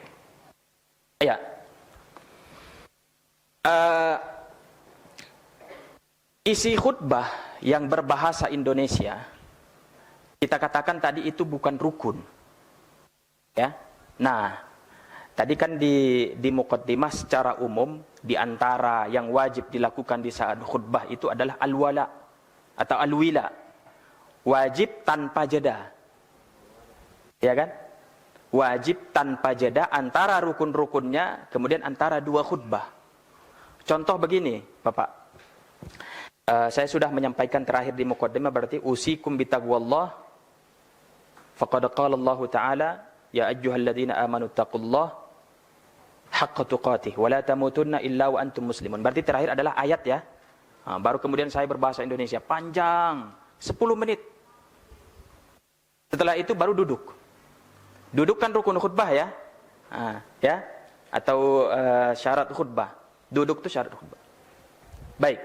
Ya. isi khutbah yang berbahasa Indonesia, kita katakan tadi itu bukan rukun. Ya. Nah, tadi kan di muqaddimah secara umum, di antara yang wajib dilakukan di saat khutbah itu adalah al-wala atau al-wila. Wajib tanpa jeda. Ya kan? Wajib tanpa jeda antara rukun-rukunnya, kemudian antara dua khutbah. Contoh begini, Bapak. Saya sudah menyampaikan terakhir di muqaddimah, berarti usikum bitaqwallah. Faqad qala Allah Ta'ala, ya ayyuhalladzina amanu taqullah haqqa tuqatih wa la tamutunna illa wa antum muslimun. Berarti terakhir adalah ayat ya. Baru kemudian saya berbahasa Indonesia panjang 10 menit. Setelah itu baru duduk. Duduk kan rukun khutbah ya. Ya, atau syarat khutbah. Duduk itu syarat khutbah. Baik.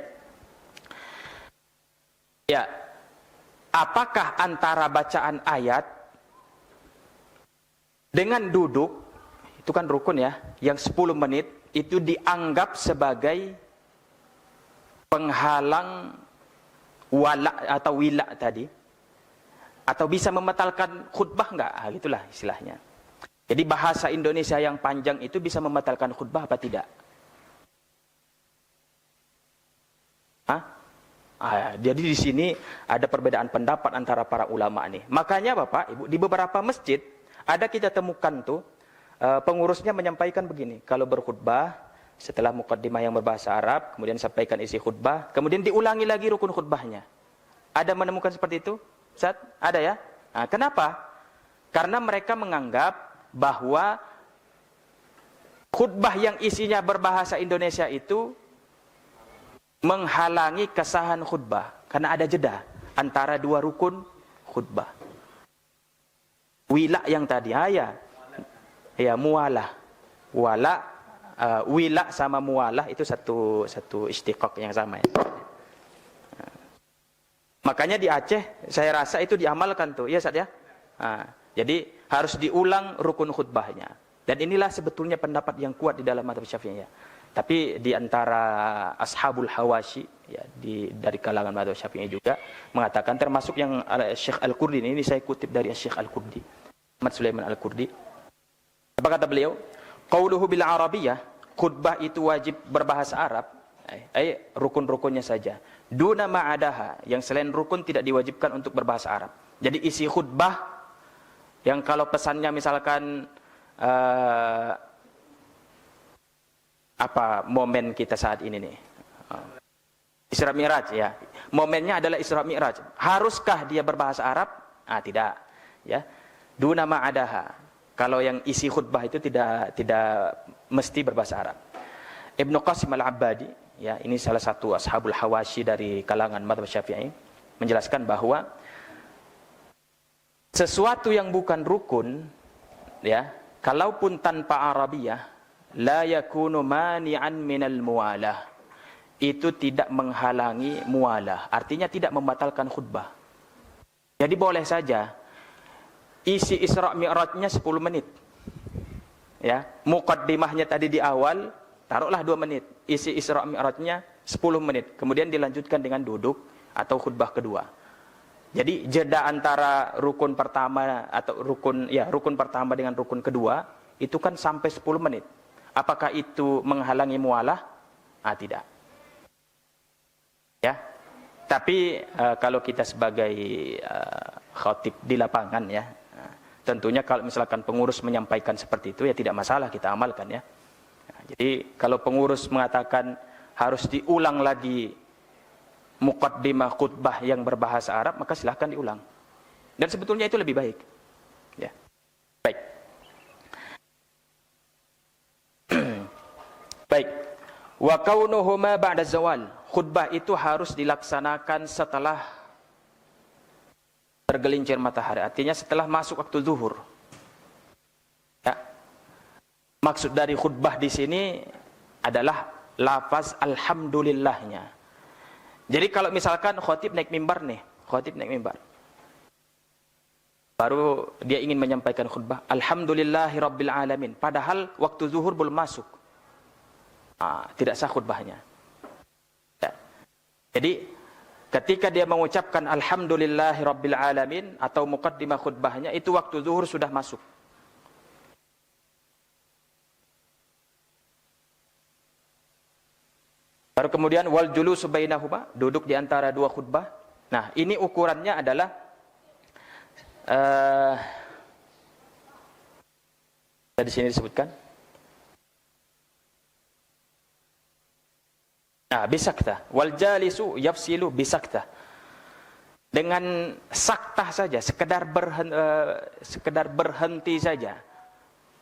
Ya, apakah antara bacaan ayat dengan duduk, itu kan rukun ya, yang 10 menit, itu dianggap sebagai penghalang wala atau wila tadi? Atau bisa membatalkan khutbah enggak? Itulah istilahnya. Jadi bahasa Indonesia yang panjang itu bisa membatalkan khutbah apa tidak? Jadi di sini ada perbedaan pendapat antara para ulama nih. Makanya Bapak, Ibu, di beberapa masjid ada kita temukan tuh pengurusnya menyampaikan begini, kalau berkhutbah setelah muqaddimah yang berbahasa Arab, kemudian sampaikan isi khutbah, kemudian diulangi lagi rukun khutbahnya. Ada menemukan seperti itu? Ustaz? Ada ya? Kenapa? Karena mereka menganggap bahwa khutbah yang isinya berbahasa Indonesia itu menghalangi kesahan khutbah karena ada jeda antara dua rukun khutbah. Wila yang tadi ya mualah. Wila sama mualah itu satu istiqaq yang sama ya. Makanya di Aceh saya rasa itu diamalkan tuh, ya Ustaz ya. Jadi harus diulang rukun khutbahnya. Dan inilah sebetulnya pendapat yang kuat di dalam mazhab Syafi'iyah. Tapi di antara ashabul hawashi ya, dari kalangan mazhab Syafi'i juga mengatakan, termasuk yang Syekh Al-Qurdi, ini saya kutip dari Syekh Al-Qurdi, Ahmad Sulaiman Al-Qurdi. Apa kata beliau? Qauluhu bil arabiyyah, khutbah itu wajib berbahasa Arab, rukun-rukunnya saja. Duna ma'adaha, yang selain rukun tidak diwajibkan untuk berbahasa Arab. Jadi isi khutbah yang kalau pesannya misalkan apa momen kita saat ini nih, Isra Mi'raj ya, momennya adalah Isra Mi'raj, haruskah dia berbahasa Arab? Tidak ya. Duna ma'adaha, kalau yang isi khutbah itu tidak mesti berbahasa Arab. Ibnu Qasim Al-Abbadi ya, ini salah satu ashabul hawashi dari kalangan mazhab Syafi'i, menjelaskan bahwa sesuatu yang bukan rukun ya, kalaupun tanpa Arabiyah, la yakunu mani'an minal mualah, itu tidak menghalangi mualah, artinya tidak membatalkan khutbah. Jadi boleh saja isi Isra Mi'rajnya 10 menit ya, muqaddimahnya tadi di awal taruhlah 2 menit, isi Isra Mi'rajnya 10 menit, kemudian dilanjutkan dengan duduk atau khutbah kedua. Jadi jeda antara rukun pertama atau rukun pertama dengan rukun kedua itu kan sampai 10 menit. Apakah itu menghalangi mualah? Tidak. Ya. Tapi kalau kita sebagai khatib di lapangan ya, tentunya kalau misalkan pengurus menyampaikan seperti itu ya tidak masalah, kita amalkan ya. Jadi kalau pengurus mengatakan harus diulang lagi muqaddimah khutbah yang berbahasa Arab, maka silahkan diulang. Dan sebetulnya itu lebih baik. Ya. Baik. Baik. Wa kaunuhuma ba'da zawal. Khutbah itu harus dilaksanakan setelah tergelincir matahari. Artinya setelah masuk waktu zuhur. Ya. Maksud dari khutbah di sini adalah lafaz alhamdulillahnya. Jadi kalau misalkan khatib naik mimbar nih, baru dia ingin menyampaikan khutbah, alhamdulillahirabbil alamin, padahal waktu zuhur belum masuk. Tidak sah khutbahnya. Ya. Jadi ketika dia mengucapkan alhamdulillahirabbil alamin atau muqaddimah khutbahnya, itu waktu zuhur sudah masuk. Baru kemudian wal julusu bainahuma, duduk di antara dua khutbah. Nah, ini ukurannya adalah di sini disebutkan. Nah, bisakta wal jalisu yafsilu bisakta. Dengan saktah saja, sekedar berhenti saja,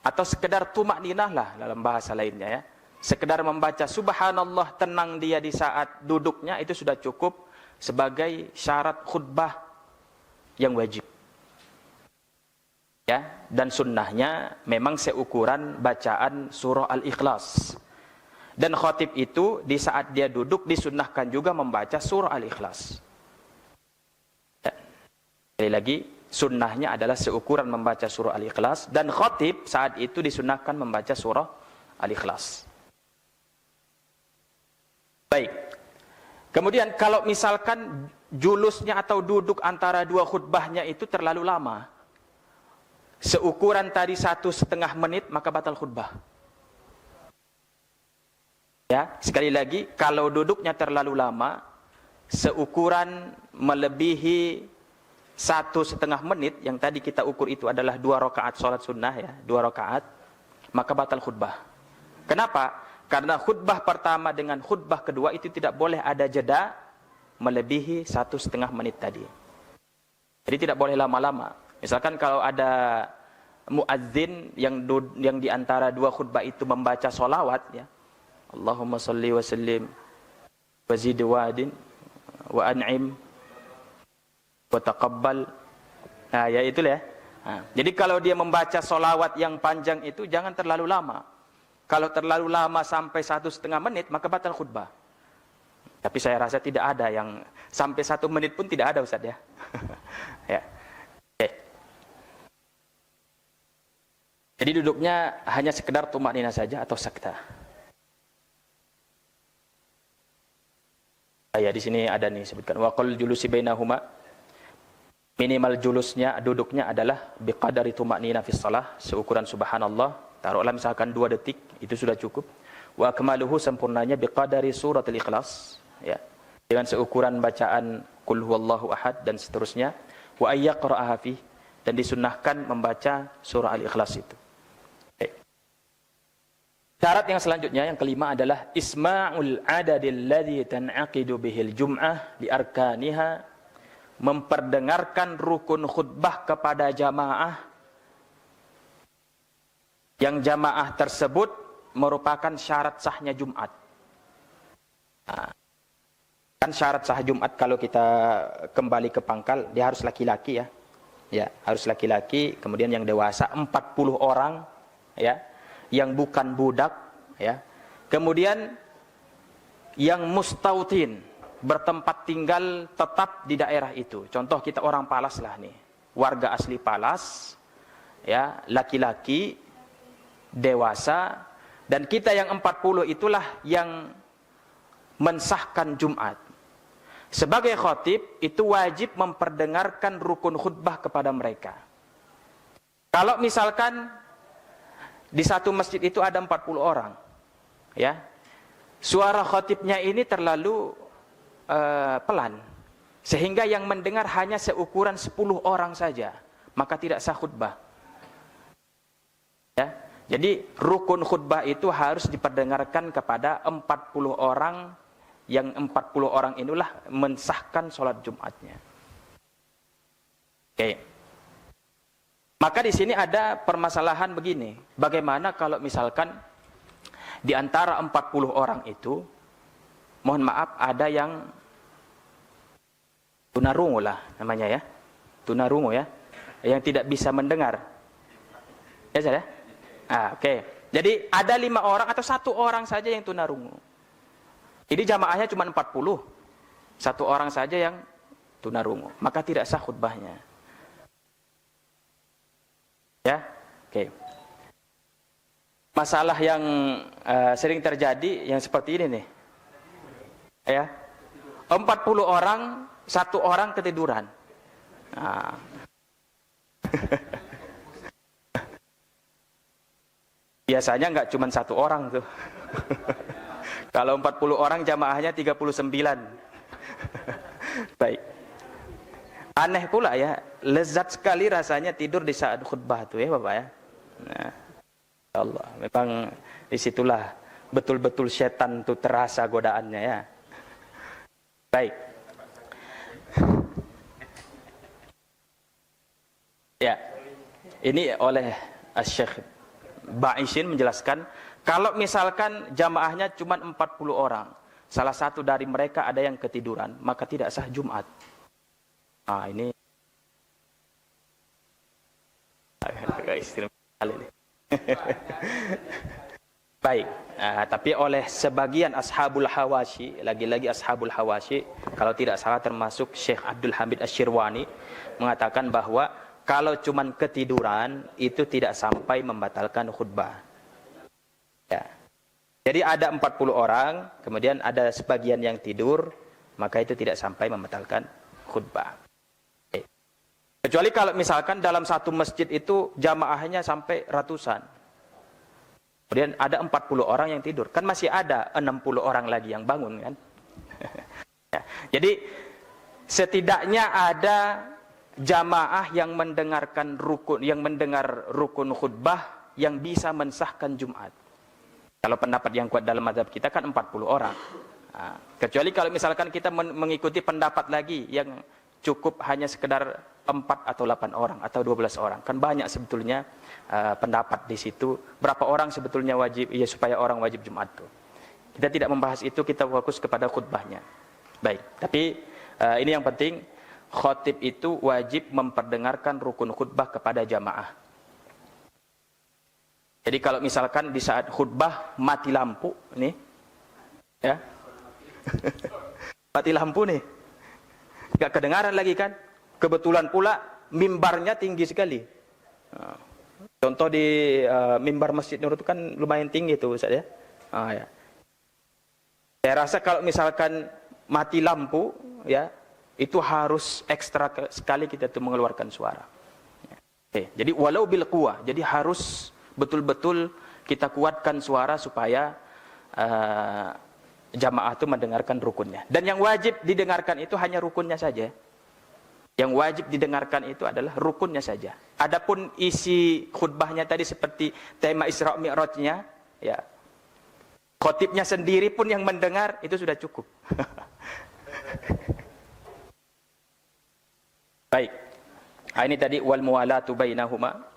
atau sekedar tumak ninah lah dalam bahasa lainnya ya. Sekedar membaca subhanallah, tenang dia di saat duduknya, itu sudah cukup sebagai syarat khutbah yang wajib. Ya, dan sunnahnya memang seukuran bacaan surah Al-Ikhlas. Dan khatib itu di saat dia duduk disunnahkan juga membaca surah Al-Ikhlas. Ya. Sekali lagi, sunnahnya adalah seukuran membaca surah Al-Ikhlas, dan khatib saat itu disunnahkan membaca surah Al-Ikhlas. Baik. Kemudian kalau misalkan julusnya atau duduk antara dua khutbahnya itu terlalu lama, seukuran tadi 1,5 menit, maka batal khutbah. Ya, sekali lagi, kalau duduknya terlalu lama, seukuran melebihi 1,5 menit, yang tadi kita ukur itu adalah 2 rakaat sholat sunnah ya, 2 rakaat, maka batal khutbah. Kenapa? Karena khutbah pertama dengan khutbah kedua itu tidak boleh ada jeda melebihi 1,5 menit tadi. Jadi tidak boleh lama-lama. Misalkan kalau ada muadzin yang di antara dua khutbah itu membaca sholawat ya, Allahumma salli wa sallim wa zid wadin wa an'im wa taqabbal. Nah, ya itulah ya. Nah, jadi kalau dia membaca sholawat yang panjang itu jangan terlalu lama. Kalau terlalu lama sampai 1,5 menit, maka batal khutbah. Tapi saya rasa tidak ada yang sampai 1 menit pun tidak ada, Ustaz ya. Ya. Oke. Jadi duduknya hanya sekedar tumak nina saja atau sakta. Ya, di sini ada nih sebutkan waqal julusi bainahuma, minimal julusnya duduknya adalah biqadari tumak nina fi shalah, seukuran subhanallah, taruhlah misalkan 2 detik, itu sudah cukup. Wa akmaluhu, sempurnanya biqadari suratul ikhlas ya, dengan seukuran bacaan qul huwallahu ahad dan seterusnya. Wa ayyaqra'aha fi, dan disunnahkan membaca surah al-ikhlas itu. Syarat yang selanjutnya, yang kelima adalah isma'ul adadil ladzi tan'aqidu bihil jum'ah li arkaniha, memperdengarkan rukun khutbah kepada jamaah yang jamaah tersebut merupakan syarat sahnya Jumat. Nah, kan syarat sah Jumat kalau kita kembali ke pangkal, dia harus laki-laki ya. Ya, harus laki-laki, kemudian yang dewasa 40 orang ya, yang bukan budak ya. Kemudian yang mustautin, bertempat tinggal tetap di daerah itu. Contoh kita orang Palas lah nih, warga asli Palas ya, laki-laki dewasa, dan kita yang 40 itulah yang mensahkan Jumat. Sebagai khatib itu wajib memperdengarkan rukun khutbah kepada mereka. Kalau misalkan di satu masjid itu ada 40 orang ya, suara khatibnya ini terlalu pelan sehingga yang mendengar hanya seukuran 10 orang saja, maka tidak sah khutbah ya. Jadi rukun khutbah itu harus diperdengarkan kepada 40 orang, yang 40 orang inilah mensahkan sholat Jumatnya. Oke. Maka di sini ada permasalahan begini, bagaimana kalau misalkan di antara 40 orang itu, mohon maaf, ada yang tunarungu lah namanya ya, tunarungu ya, yang tidak bisa mendengar. Ya saya? Oke. Jadi ada 5 orang atau 1 orang saja yang tunarungu. Ini jamaahnya cuma 40, 1 orang saja yang tunarungu, maka tidak sah khutbahnya. Ya, oke. Masalah yang sering terjadi yang seperti ini nih, ya. 40 orang, 1 orang ketiduran. Nah. Biasanya nggak cuma 1 orang tuh. Kalau 40 orang jamaahnya 39. Baik. Aneh pula ya, lezat sekali rasanya tidur di saat khutbah tuh ya Bapak ya. Nah, Allah, memang disitulah betul-betul setan tuh terasa godaannya ya. Baik. Ya, ini oleh Syekh Ba'isin menjelaskan, kalau misalkan jamaahnya cuma 40 orang, salah satu dari mereka ada yang ketiduran, maka tidak sah Jumat. Ah, ini baik. Tapi oleh sebagian ashabul hawashi, lagi-lagi ashabul hawashi, kalau tidak salah termasuk Syekh Abdul Hamid Asyirwani, mengatakan bahwa kalau cuman ketiduran itu tidak sampai membatalkan khutbah. Ya. Jadi ada 40 orang, kemudian ada sebagian yang tidur, maka itu tidak sampai membatalkan khutbah. Oke. Kecuali kalau misalkan dalam satu masjid itu jamaahnya sampai ratusan. Kemudian ada 40 orang yang tidur, kan masih ada 60 orang lagi yang bangun kan. Ya. Jadi setidaknya ada jamaah yang mendengarkan rukun, yang mendengar rukun khutbah yang bisa mensahkan Jumat. Kalau pendapat yang kuat dalam mazhab kita kan 40 orang. Nah, kecuali kalau misalkan kita mengikuti pendapat lagi yang cukup hanya sekedar 4 atau 8 orang atau 12 orang. Kan banyak sebetulnya pendapat di situ. Berapa orang sebetulnya wajib, ya supaya orang wajib Jumat tuh. Kita tidak membahas itu, kita fokus kepada khutbahnya. Baik, tapi ini yang penting. Khatib itu wajib memperdengarkan rukun khutbah kepada jamaah. Jadi kalau misalkan di saat khutbah mati lampu, nih, ya, mati lampu nih, nggak kedengaran lagi kan? Kebetulan pula mimbarnya tinggi sekali. Contoh di mimbar Masjid Nur itu kan lumayan tinggi tuh, Ustaz ya. Ya. Saya rasa kalau misalkan mati lampu, ya, itu harus ekstra sekali kita tuh mengeluarkan suara. Oke, jadi walau bil quwwah, jadi harus betul-betul kita kuatkan suara supaya jamaah itu mendengarkan rukunnya. Dan yang wajib didengarkan itu hanya rukunnya saja. Yang wajib didengarkan itu adalah rukunnya saja. Adapun isi khutbahnya tadi seperti tema Isra Mi'rajnya, ya, khatibnya sendiri pun yang mendengar itu sudah cukup. Baik. Ini tadi wal muwalatu bainahuma.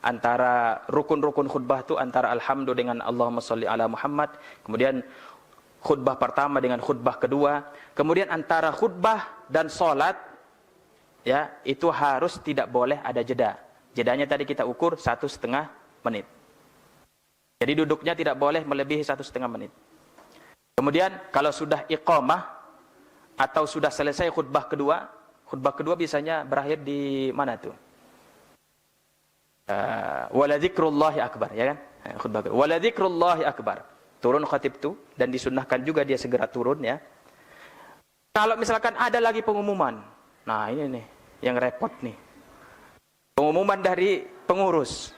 Antara rukun-rukun khutbah itu antara alhamdu dengan Allahumma sholli ala Muhammad, kemudian khutbah pertama dengan khutbah kedua, kemudian antara khutbah dan salat, ya, itu harus tidak boleh ada jeda. Jedanya tadi kita ukur 1,5 menit. Jadi duduknya tidak boleh melebihi 1,5 menit. Kemudian kalau sudah iqamah atau sudah selesai khutbah kedua biasanya berakhir di mana tuh? Waladzikrullahi akbar, ya kan? Khutbah kedua. Waladzikrullahi akbar. Turun khatib tuh dan disunnahkan juga dia segera turun, ya. Kalau misalkan ada lagi pengumuman, nah ini nih yang repot nih. Pengumuman dari pengurus.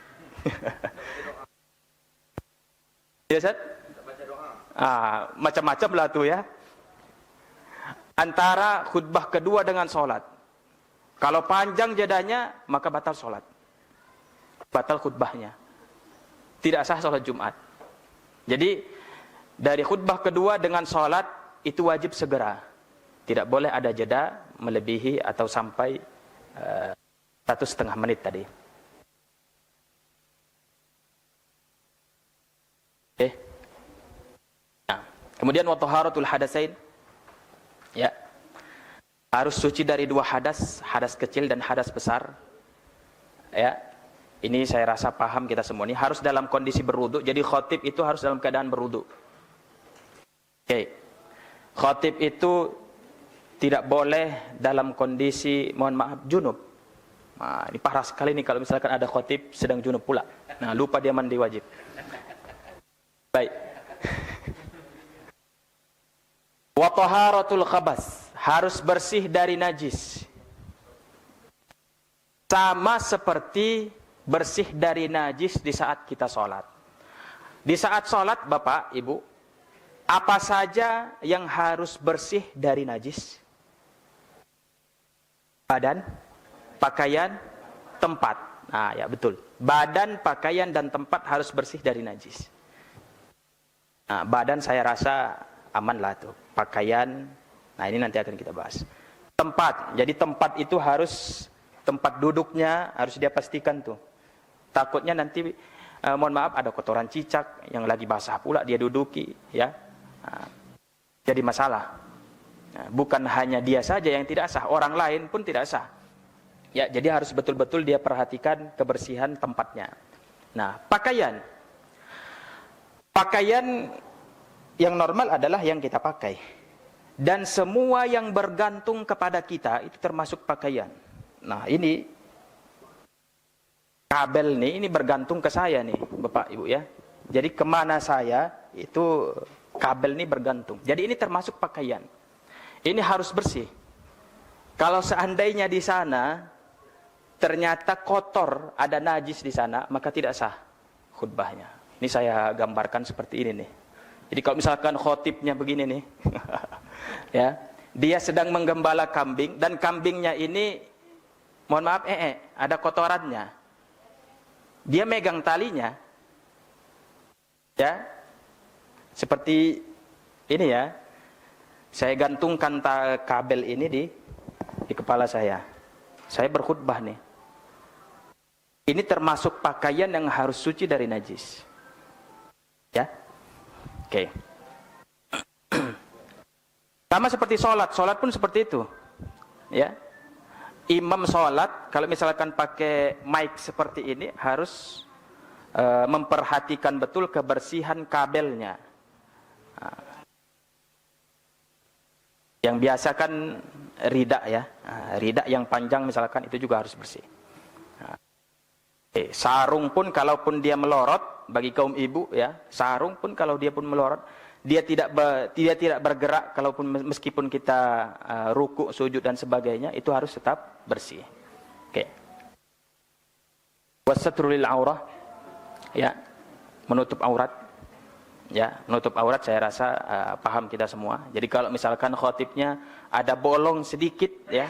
Ya, Ustaz? Macam-macam lah tuh ya. Antara khutbah kedua dengan sholat. Kalau panjang jedanya, maka batal sholat. Batal khutbahnya. Tidak sah sholat Jumat. Jadi, dari khutbah kedua dengan sholat, itu wajib segera. Tidak boleh ada jeda melebihi atau sampai 1,5 menit tadi. Oke. Nah, kemudian wa taharatul hadatsain. Ya, harus suci dari 2 hadas, hadas kecil dan hadas besar. Ya, ini saya rasa paham kita semua ini. Harus dalam kondisi berwudu. Jadi khatib itu harus dalam keadaan berwudu. Oke, khatib itu tidak boleh dalam kondisi, mohon maaf, junub. Nah, ini parah sekali nih kalau misalkan ada khatib sedang junub pula. Nah, lupa dia mandi wajib. Baik. Wa taharatul khabas, harus bersih dari najis. Sama seperti bersih dari najis di saat kita sholat. Di saat sholat, Bapak, Ibu, apa saja yang harus bersih dari najis? Badan, pakaian, tempat. Nah, ya betul. Badan, pakaian, dan tempat harus bersih dari najis. Nah, badan saya rasa aman lah tuh. Pakaian, nah ini nanti akan kita bahas. Tempat, jadi tempat itu harus, tempat duduknya harus dia pastikan tuh. Takutnya nanti, mohon maaf, ada kotoran cicak yang lagi basah pula dia duduki, ya. Nah, jadi masalah. Nah, bukan hanya dia saja yang tidak sah, orang lain pun tidak sah. Ya, jadi harus betul-betul dia perhatikan kebersihan tempatnya. Nah, pakaian. Pakaian yang normal adalah yang kita pakai. Dan semua yang bergantung kepada kita itu termasuk pakaian. Nah, ini kabel nih, ini bergantung ke saya nih, Bapak Ibu ya. Jadi kemana saya, itu kabel ini bergantung. Jadi ini termasuk pakaian. Ini harus bersih. Kalau seandainya di sana ternyata kotor, ada najis di sana, maka tidak sah khutbahnya. Ini saya gambarkan seperti ini nih. Jadi kalau misalkan khotibnya begini nih, ya, dia sedang menggembala kambing dan kambingnya ini, mohon maaf, ada kotorannya. Dia megang talinya, ya, seperti ini ya. Saya gantungkan kabel ini di kepala saya. Saya berkhutbah nih. Ini termasuk pakaian yang harus suci dari najis. Ya. Oke. Sama seperti sholat. Sholat pun seperti itu. Ya. Imam sholat, kalau misalkan pakai mic seperti ini, harus memperhatikan betul kebersihan kabelnya. Nah, yang biasa kan rida ya, rida yang panjang misalkan itu juga harus bersih. Sarung pun kalaupun dia melorot, bagi kaum ibu ya, sarung pun kalau dia pun melorot, dia tidak bergerak kalaupun meskipun kita ruku, sujud dan sebagainya, itu harus tetap bersih. Oke. Wasatrul lil aurah, ya, menutup aurat. Ya, menutup aurat saya rasa paham kita semua. Jadi kalau misalkan khotibnya ada bolong sedikit ya,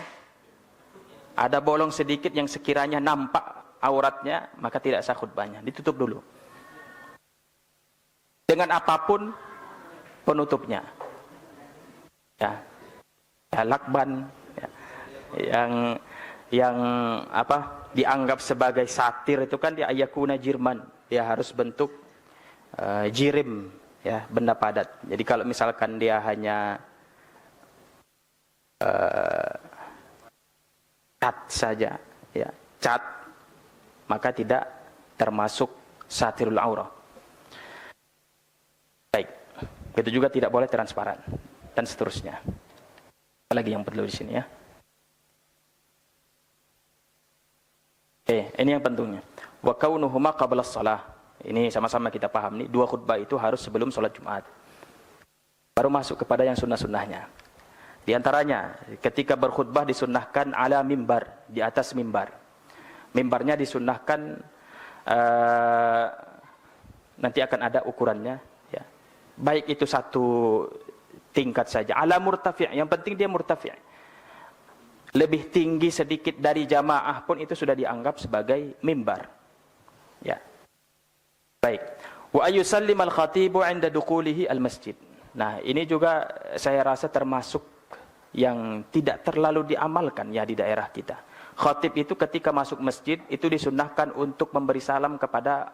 ada bolong sedikit yang sekiranya nampak auratnya, maka tidak sah khutbahnya, ditutup dulu. Dengan apapun penutupnya. Ya. Ya, lakban ya. Yang apa? Dianggap sebagai satir itu kan di ayakuna jirman. Dia harus bentuk jirim ya, benda padat. Jadi kalau misalkan dia hanya cat saja ya, cat, maka tidak termasuk satirul aurah. Baik. Begitu juga tidak boleh transparan dan seterusnya. Apa lagi yang perlu di sini ya? Ini yang pentingnya. Wa kaunuhuma qabla shalah. Ini sama-sama kita paham nih, dua khutbah itu harus sebelum sholat Jumat. Baru masuk kepada yang sunnah-sunnahnya. Di antaranya, ketika berkhutbah disunnahkan ala mimbar, di atas mimbar. Mimbarnya disunnahkan, nanti akan ada ukurannya. Ya. Baik itu satu tingkat saja. Ala murtafi', yang penting dia murtafi'. Lebih tinggi sedikit dari jamaah pun itu sudah dianggap sebagai mimbar. Ya. Baik. Wa ayusallim al-khatibu 'inda dukulihi al-masjid. Nah, ini juga saya rasa termasuk yang tidak terlalu diamalkan ya di daerah kita. Khatib itu ketika masuk masjid itu disunnahkan untuk memberi salam kepada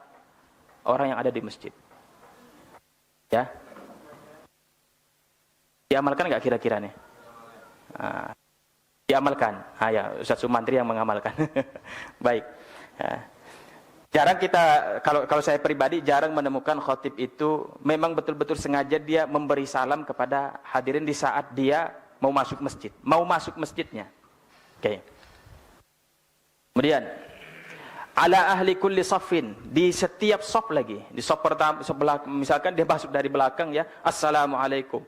orang yang ada di masjid. Ya. Diamalkan enggak kira-kira nih? Diamalkan. Ya, Ustaz Sumantri yang mengamalkan. Baik. Jarang kita, kalau saya pribadi jarang menemukan khotib itu memang betul-betul sengaja dia memberi salam kepada hadirin di saat dia mau masuk masjid, mau masuk masjidnya. Oke. Kemudian ala ahli kulli saffin, di setiap saf lagi, di saf pertama sebelah, misalkan dia masuk dari belakang ya, assalamualaikum.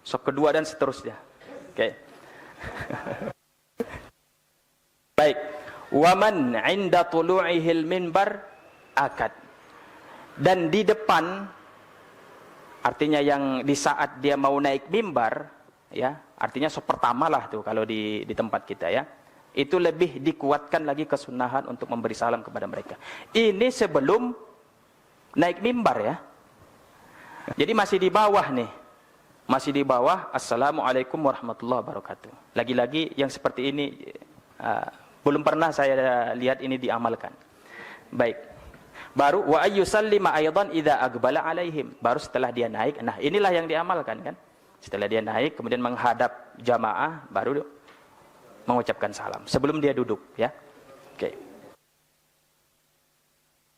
sok kedua dan seterusnya. Oke. Baik. Waman 'inda tulu'ihil minbar akad. Dan di depan, artinya yang di saat dia mau naik mimbar, ya, artinya sok pertama lah tuh kalau di tempat kita ya. Itu lebih dikuatkan lagi kesunahan untuk memberi salam kepada mereka. Ini sebelum naik mimbar ya. Jadi masih di bawah nih. Masih di bawah, Assalamualaikum warahmatullahi wabarakatuh. Lagi-lagi yang seperti ini belum pernah saya lihat ini diamalkan. Baik. Baru wa ayyusallima aidan idza aqbala alaihim. Baru setelah dia naik, nah inilah yang diamalkan kan. Setelah dia naik kemudian menghadap jamaah baru mengucapkan salam sebelum dia duduk ya. Oke.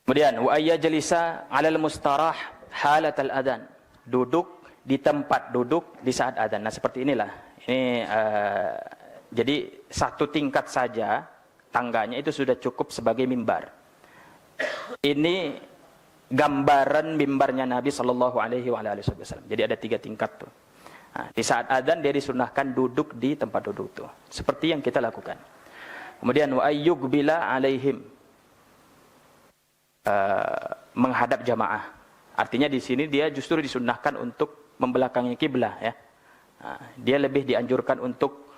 Kemudian wa ayyajlisa 'alal mustarah halatal adzan. Duduk di tempat duduk di saat adzan. Nah, seperti inilah. Ini jadi satu tingkat saja tangganya itu sudah cukup sebagai mimbar. Ini gambaran mimbarnya Nabi sallallahu alaihi wasallam. Jadi ada 3 tingkat tuh. Nah, di saat adzan dia disunahkan duduk di tempat duduk tuh. Seperti yang kita lakukan. Kemudian wa ayyuqbila alaihim. Menghadap jamaah. Artinya di sini dia justru disunahkan untuk membelakangi kiblah ya. Nah, dia lebih dianjurkan untuk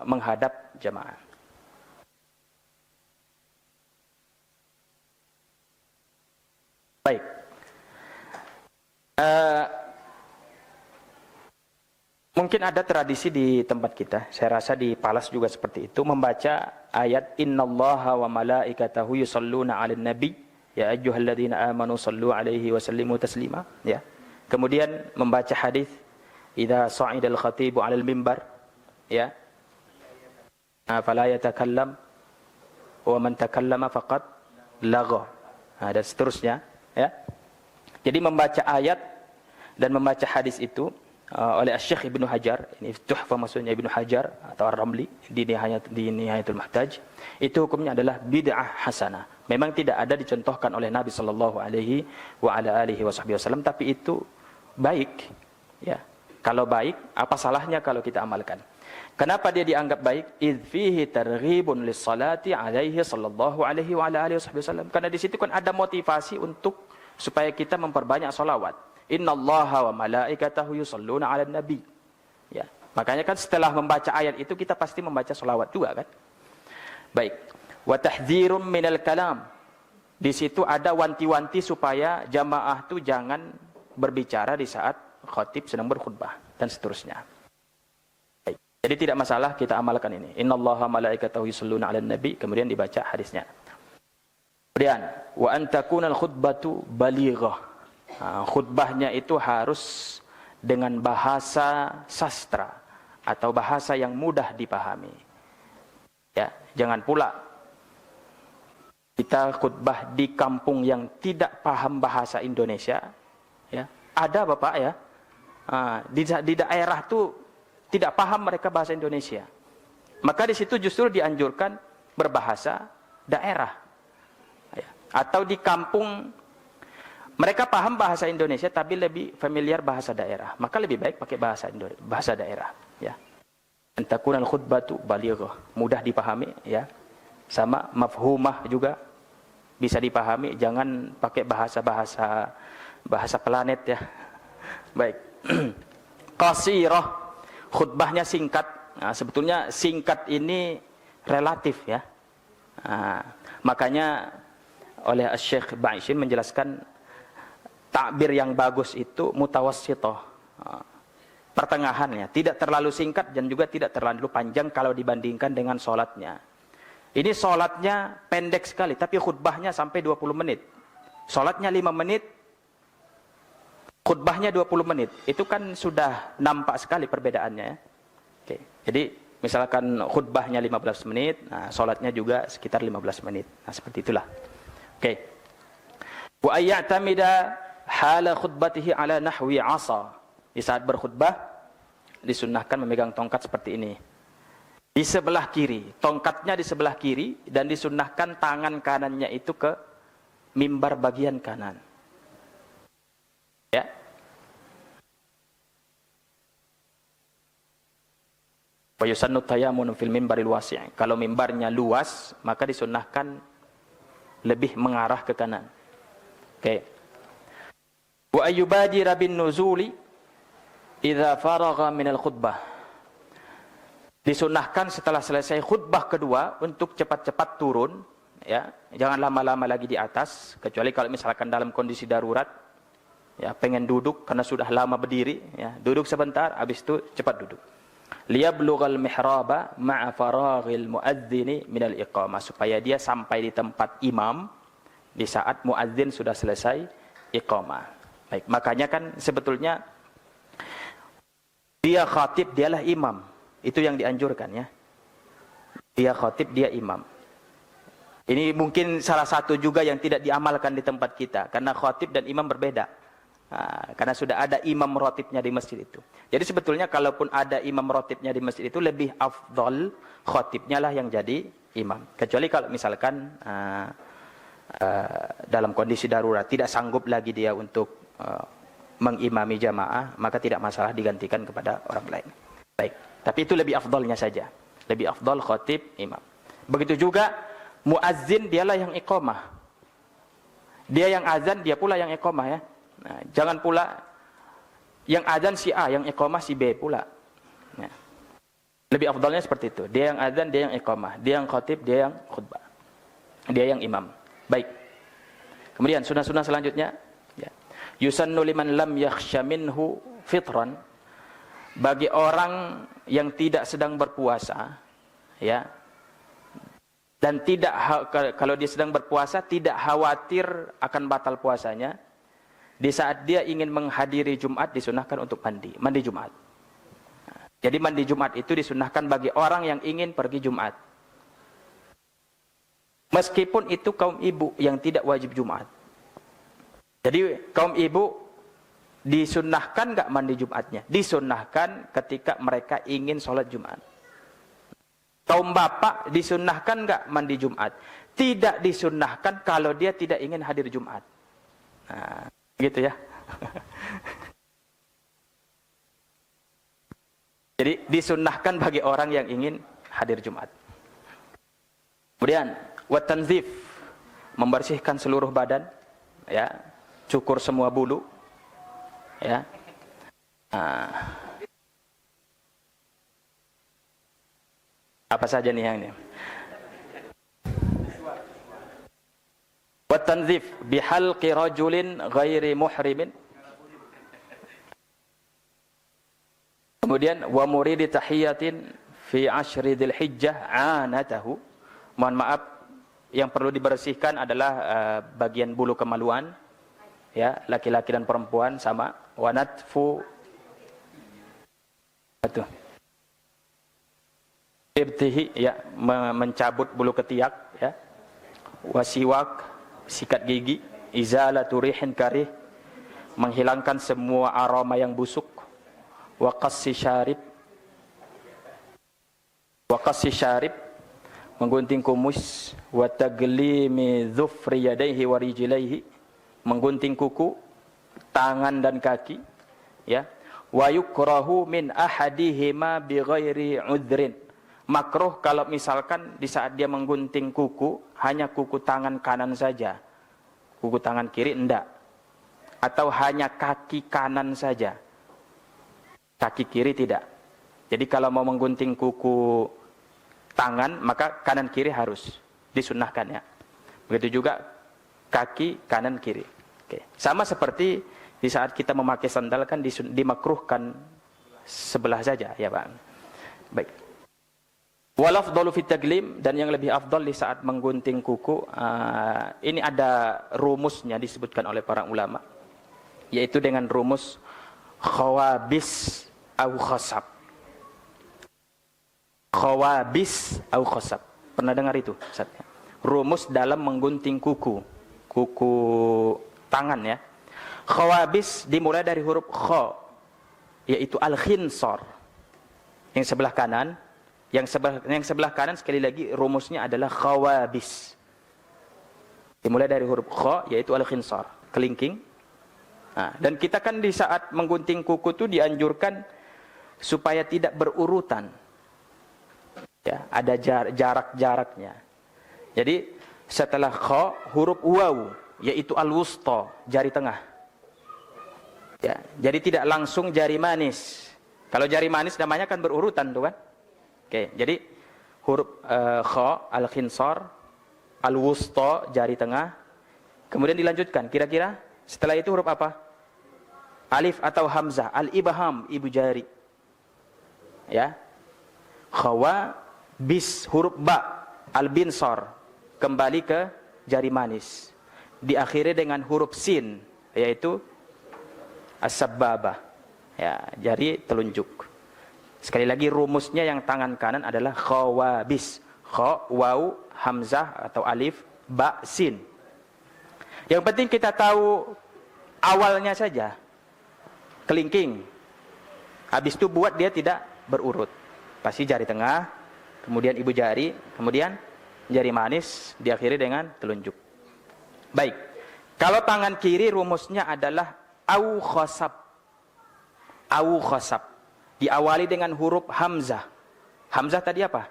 menghadap jamaah. Baik. Mungkin ada tradisi di tempat kita, saya rasa di Palas juga seperti itu, membaca ayat innallaha wa malaikatahu yusholluna 'alan nabi ya ayyuhalladzina amanu shallu 'alaihi wa sallimu taslima ya. Kemudian membaca hadis idza sa'idal khatibu 'alal mimbar ya. Fala yatakallam wa man takallama faqad lagha. Dan seterusnya ya. Jadi membaca ayat dan membaca hadis itu oleh Syekh Ibnu Hajar, ini Tuhfah maksudnya Ibnu Hajar atau Ar-Ramli di Nihayatul Muhtaj, itu hukumnya adalah bid'ah hasanah. Memang tidak ada dicontohkan oleh Nabi sallallahu alaihi wasallam, tapi itu baik ya. Kalau baik, apa salahnya kalau kita amalkan? Kenapa dia dianggap baik? Idz fihi targhibun lis-salati alaihi sallallahu alaihi wasallam. Karena di situ kan ada motivasi untuk supaya kita memperbanyak salawat. Innallaha wa malaikatahu yusholluna 'alan nabi. Ya. Makanya kan setelah membaca ayat itu kita pasti membaca selawat juga kan? Baik. Wa tahdzirum minal kalam. Di situ ada wanti-wanti supaya jamaah itu jangan berbicara di saat khatib sedang berkhutbah dan seterusnya. Baik. Jadi tidak masalah kita amalkan ini. Innallaha wa malaikatahu yusholluna 'alan nabi, kemudian dibaca hadisnya. Kemudian wa antakunal khutbatu balighah. Khutbahnya itu harus dengan bahasa sastra atau bahasa yang mudah dipahami. Ya, jangan pula kita khutbah di kampung yang tidak paham bahasa Indonesia. Ya, ada Bapak ya, di daerah tuh tidak paham mereka bahasa Indonesia. Maka di situ justru dianjurkan berbahasa daerah. Ya, atau di kampung mereka paham bahasa Indonesia tapi lebih familiar bahasa daerah. Maka lebih baik pakai bahasa daerah, ya. Antakunal khutbatu balighah, mudah dipahami, ya. Sama mafhumah juga bisa dipahami, jangan pakai bahasa planet ya. Baik. Qasirah, khutbahnya singkat. Nah, sebetulnya singkat ini relatif ya. Makanya oleh Syekh Ba'ishin menjelaskan takbir yang bagus itu mutawassithah, pertengahannya, tidak terlalu singkat dan juga tidak terlalu panjang kalau dibandingkan dengan sholatnya. Ini sholatnya pendek sekali, tapi khutbahnya sampai 20 menit. Sholatnya 5 menit, khutbahnya 20 menit. Itu kan sudah nampak sekali perbedaannya ya. Oke. Jadi misalkan khutbahnya 15 menit, nah sholatnya juga sekitar 15 menit. Nah seperti itulah. Oke. Wa ayya'tamida hala khutbatihi ala nahwi asa. Di saat berkhutbah disunnahkan memegang tongkat seperti ini. Di sebelah kiri, tongkatnya di sebelah kiri dan disunnahkan tangan kanannya itu ke mimbar bagian kanan. Ya. Wa yusannu tayammunu fil mimbaril wasi'. Kalau mimbarnya luas, maka disunnahkan lebih mengarah ke kanan. Oke. Wa ayyubadira bin nuzuli idza faragha minal khutbah. Disunnahkan setelah selesai khutbah kedua untuk cepat-cepat turun, ya. Jangan lama-lama lagi di atas, kecuali kalau misalkan dalam kondisi darurat, ya, pengen duduk karena sudah lama berdiri, ya. Duduk sebentar, habis itu cepat duduk. Liyablughal mihraba ma'a faraghil muadzdzini minal iqamah, supaya dia sampai di tempat imam di saat muadzin sudah selesai iqamah. Baik, makanya kan sebetulnya dia khatib, dialah imam. Itu yang dianjurkan, ya. Dia khatib, dia imam. Ini mungkin salah satu juga yang tidak diamalkan di tempat kita, karena khatib dan imam berbeda. Karena sudah ada imam rotibnya di masjid itu. Jadi sebetulnya kalaupun ada imam rotibnya di masjid itu, lebih afdol khatibnya lah yang jadi imam. Kecuali kalau misalkan dalam kondisi darurat, tidak sanggup lagi dia untuk mengimami jamaah, maka tidak masalah digantikan kepada orang lain. Baik, tapi itu lebih afdolnya saja. Lebih afdol khatib, imam. Begitu juga muazzin, dialah yang iqamah. Dia yang azan, dia pula yang iqamah, ya. Nah, jangan pula yang azan si A, yang iqamah si B pula. Ya. Lebih afdalnya seperti itu. Dia yang azan, dia yang iqamah. Dia yang khatib, dia yang khutbah. Dia yang imam. Baik. Kemudian sunah-sunah selanjutnya, ya. Yusannu liman lam yakhsha minhu fitran. Bagi orang yang tidak sedang berpuasa, ya. Dan tidak, kalau dia sedang berpuasa, tidak khawatir akan batal puasanya. Di saat dia ingin menghadiri Jumat, disunahkan untuk mandi Jumat. Jadi mandi Jumat itu disunahkan bagi orang yang ingin pergi Jumat. Meskipun itu kaum ibu yang tidak wajib Jumat. Jadi kaum ibu disunahkan nggak mandi Jumatnya? Disunahkan ketika mereka ingin sholat Jumat. Kaum bapak disunahkan nggak mandi Jumat? Tidak disunahkan kalau dia tidak ingin hadir Jumat. Nah, gitu, ya. Jadi disunahkan bagi orang yang ingin hadir Jumat. Kemudian watanzif, membersihkan seluruh badan, ya, cukur semua bulu, ya. Apa saja nih yang ini? Watanzif bihalqi rajulin ghairi muhrimin. Kemudian wa muridi tahiyatin fi ashri dzulhijjah anatahu. Mohon maaf, yang perlu dibersihkan adalah bagian bulu kemaluan, ya, laki-laki dan perempuan sama. Wa natfu ibtihi, ya, mencabut bulu ketiak, ya. Wasiwak, sikat gigi. Izalatu rihin karih, menghilangkan semua aroma yang busuk. Wa qassi syarib, menggunting kumis. Wa taglimi dhufri yadayhi wa rijlaihi, menggunting kuku, tangan dan kaki, ya. Wa yukrahu min ahadihima bighairi udhrin. Makruh kalau misalkan di saat dia menggunting kuku, hanya kuku tangan kanan saja, kuku tangan kiri enggak. Atau hanya kaki kanan saja, kaki kiri tidak. Jadi kalau mau menggunting kuku tangan, maka kanan kiri harus disunnahkan, ya. Begitu juga kaki kanan kiri. Oke. Sama seperti di saat kita memakai sandal kan dimakruhkan sebelah saja, ya, Pak. Baik. Wal afdalu fit taglim, dan yang lebih afdal di saat menggunting kuku, ini ada rumusnya disebutkan oleh para ulama, yaitu dengan rumus khawabis au khasab. Khawabis au khasab. Pernah dengar itu, Ustaz? Rumus dalam menggunting kuku tangan, ya. Khawabis dimulai dari huruf kha, yaitu al-khinsar, yang sebelah kanan. Yang sebelah kanan sekali lagi rumusnya adalah khawabis. Dimulai dari huruf kha, yaitu al-khinsar, kelingking. Nah, dan kita kan di saat menggunting kuku itu dianjurkan supaya tidak berurutan. Ya, ada jarak-jaraknya. Jadi setelah kha huruf waw yaitu al-wusta, jari tengah. Ya, jadi tidak langsung jari manis. Kalau jari manis namanya kan berurutan tuh kan. Oke, jadi huruf kha al-khinsar, al-wusta jari tengah. Kemudian dilanjutkan, kira-kira setelah itu huruf apa? Alif atau hamzah, al-ibham, ibu jari. Ya. Khawa bis huruf ba al-binsar kembali ke jari manis, diakhiri dengan huruf sin yaitu as-sababah, ya, jari telunjuk. Sekali lagi rumusnya yang tangan kanan adalah khawabis, kha waw hamzah atau alif ba sin. Yang penting kita tahu awalnya saja, kelingking, habis itu buat dia tidak berurut. Pasti jari tengah, kemudian ibu jari, kemudian jari manis, diakhiri dengan telunjuk. Baik. Kalau tangan kiri rumusnya adalah au khasab. Au khasab. Diawali dengan huruf hamzah. Hamzah tadi apa?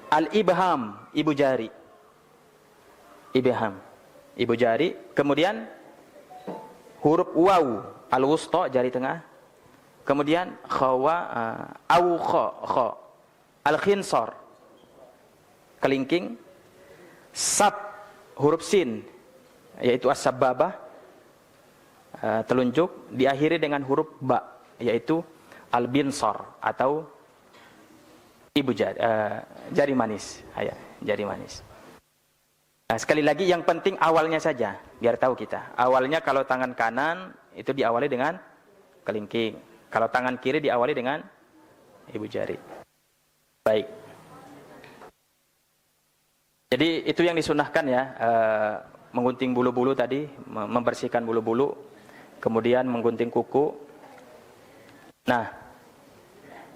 Al-ibham, ibu jari. Ibham, ibu jari. Kemudian huruf waw, al-wusta, jari tengah. Kemudian khawa, au kha, al-khinsar, kelingking. Sab, huruf sin, yaitu as-sababah, telunjuk, diakhiri dengan huruf ba, yaitu al-binsar atau ibu jari, jari manis. Ya, jari manis. Nah, sekali lagi yang penting awalnya saja, biar tahu kita. Awalnya kalau tangan kanan itu diawali dengan kelingking. Kalau tangan kiri diawali dengan ibu jari. Baik. Jadi itu yang disunahkan ya, menggunting bulu-bulu tadi, membersihkan bulu-bulu, kemudian menggunting kuku. Nah,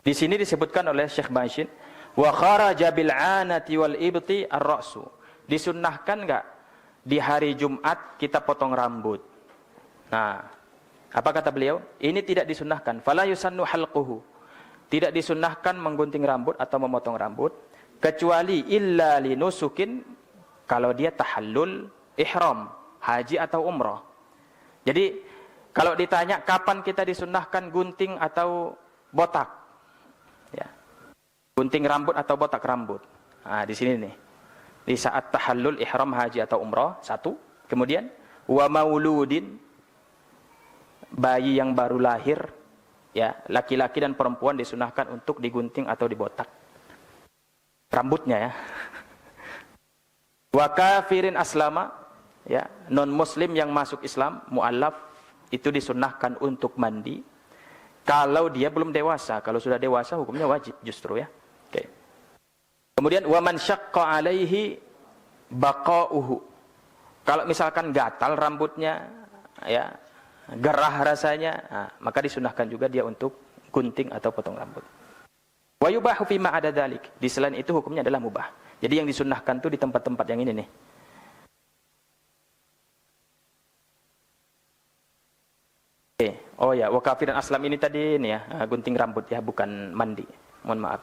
di sini disebutkan oleh Syekh Bashin, wa kharaja bil 'anati wal ibti ar-ra'su. Disunnahkan enggak di hari Jumat kita potong rambut? Nah, apa kata beliau? Ini tidak disunnahkan. Fala yusannu halquhu. Tidak disunnahkan menggunting rambut atau memotong rambut kecuali illa linusukin, kalau dia tahallul ihram, haji atau umrah. Jadi kalau ditanya kapan kita disunnahkan gunting atau botak, ya, gunting rambut atau botak rambut. Nah, di sini nih, di saat tahallul ihram, haji atau umrah, satu. Kemudian wa mauludin, bayi yang baru lahir, ya, laki-laki dan perempuan disunahkan untuk digunting atau dibotak rambutnya, ya. Wa kafirin aslama, ya, non muslim yang masuk Islam, mu'allaf, itu disunahkan untuk mandi kalau dia belum dewasa. Kalau sudah dewasa hukumnya wajib justru, ya. Oke. Kemudian wa man syaqqa alaihi baqa'uhu. Kalau misalkan gatal rambutnya, ya, gerah rasanya, nah, maka disunahkan juga dia untuk gunting atau potong rambut. Wa yubahu fi ma ada dzalik. Di selain itu hukumnya adalah mubah. Jadi yang disunahkan tuh di tempat-tempat yang ini nih. Oke. Oh ya, wa kafir dan aslam ini tadi nih ya, gunting rambut ya, bukan mandi. Mohon maaf.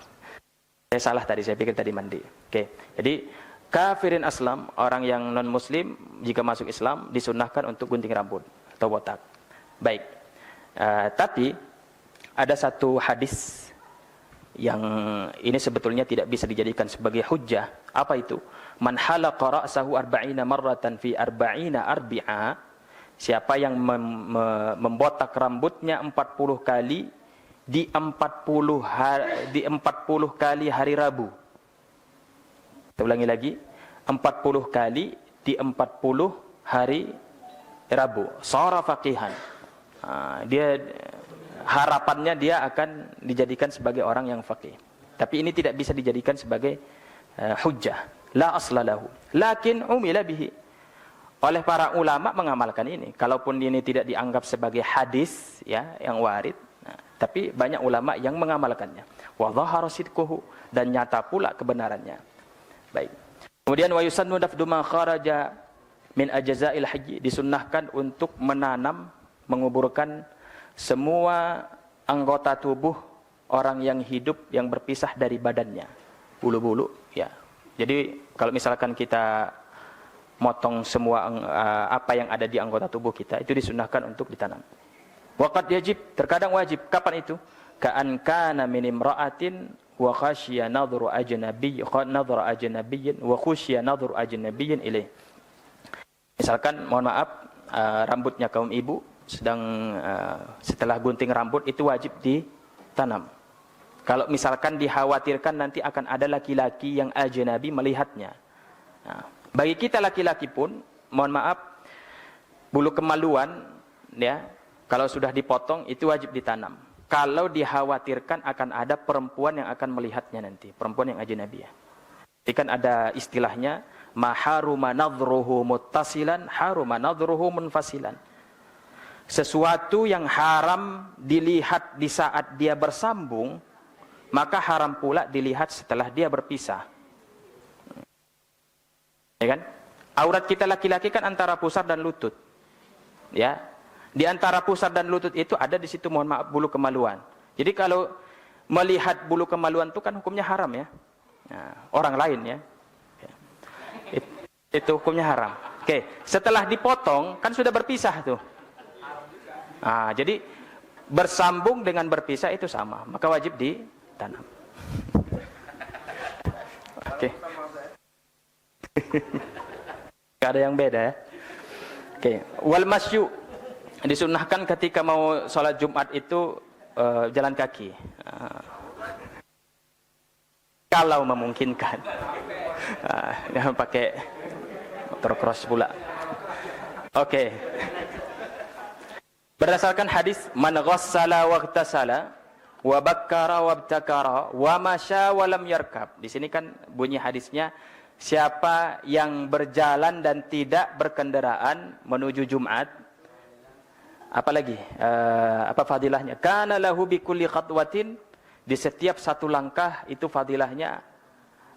Saya salah tadi, saya pikir tadi mandi. Oke. Jadi kafirin aslam, orang yang non muslim jika masuk Islam disunahkan untuk gunting rambut atau botak. Baik. Tapi ada satu hadis yang ini sebetulnya tidak bisa dijadikan sebagai hujjah. Apa itu? Man halaqa ra'sahu 40 marratan fi 40 arbi'a. Siapa yang membotak rambutnya 40 kali di 40 kali hari Rabu. Kita ulangi lagi. 40 kali di 40 hari Rabu. Shara faqihan. Dia harapannya dia akan dijadikan sebagai orang yang faqih. Tapi ini tidak bisa dijadikan sebagai hujjah. La asla lahu. Lakin umila bihi. Oleh para ulama mengamalkan ini. Kalaupun ini tidak dianggap sebagai hadis, ya, yang warid, tapi banyak ulama yang mengamalkannya. Wa dhahara sidquhu, dan nyata pula kebenarannya. Baik. Kemudian wa yusannu dafdu ma kharaja min ajza'il haji, disunnahkan untuk menanam, menguburkan semua anggota tubuh orang yang hidup yang berpisah dari badannya, bulu-bulu, ya. Jadi kalau misalkan kita motong semua apa yang ada di anggota tubuh kita, itu disunahkan untuk ditanam. Waqad yajib, terkadang wajib. Kapan itu? Ka'an kana min imra'atin wa khashiya nadhru ajnabiyyin wa khushiya nadhru ajnabiyyin ilaih. Misalkan, mohon maaf, rambutnya kaum ibu sedang setelah gunting rambut, itu wajib ditanam. Kalau misalkan dikhawatirkan nanti akan ada laki-laki yang ajnabi melihatnya. Nah, bagi kita laki-laki pun, mohon maaf, bulu kemaluan, ya, kalau sudah dipotong itu wajib ditanam. Kalau dikhawatirkan akan ada perempuan yang akan melihatnya nanti, perempuan yang ajnabi, ya. Jadi kan ada istilahnya, maharuma nadhruhu muttasilan, haruma nadhruhu munfasilan. Sesuatu yang haram dilihat di saat dia bersambung, maka haram pula dilihat setelah dia berpisah. Ya kan? Aurat kita laki-laki kan antara pusar dan lutut. Ya. Di antara pusar dan lutut itu ada di situ, mohon maaf, bulu kemaluan. Jadi kalau melihat bulu kemaluan itu kan hukumnya haram, ya. Nah, orang lain, ya. Itu hukumnya haram. Oke, setelah dipotong kan sudah berpisah tuh. Nah, jadi bersambung dengan berpisah itu sama, maka wajib ditanam. Oke. Gak ada yang beda, ya. Oke, wal masyu, disunahkan ketika mau sholat Jumat itu jalan kaki. Kalau memungkinkan. Jangan pakai motor cross pula. Oke. Berdasarkan hadis, man ghassala waghtasala wa bakkara wabtakara wa masya wa lam yarkab. Di sini kan bunyi hadisnya, siapa yang berjalan dan tidak berkendaraan menuju Jumat, apalagi apa fadilahnya? Kana lahu bi kulli khatwatin, di setiap satu langkah itu fadilahnya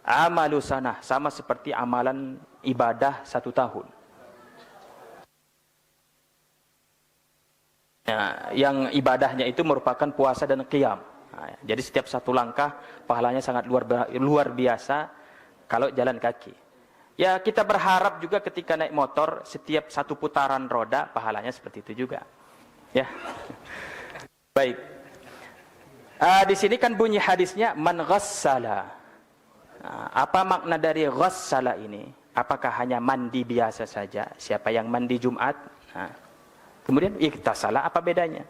amalu sanah, sama seperti amalan ibadah 1 tahun. Nah, yang ibadahnya itu merupakan puasa dan qiyam. Nah, jadi setiap satu langkah pahalanya sangat luar biasa kalau jalan kaki. Ya, kita berharap juga ketika naik motor, setiap satu putaran roda pahalanya seperti itu juga. Ya. Baik. Di sini kan bunyi hadisnya man ghassala. Nah, apa makna dari ghassala ini? Apakah hanya mandi biasa saja? Siapa yang mandi Jumat? Nah, kemudian iktasala, apa bedanya?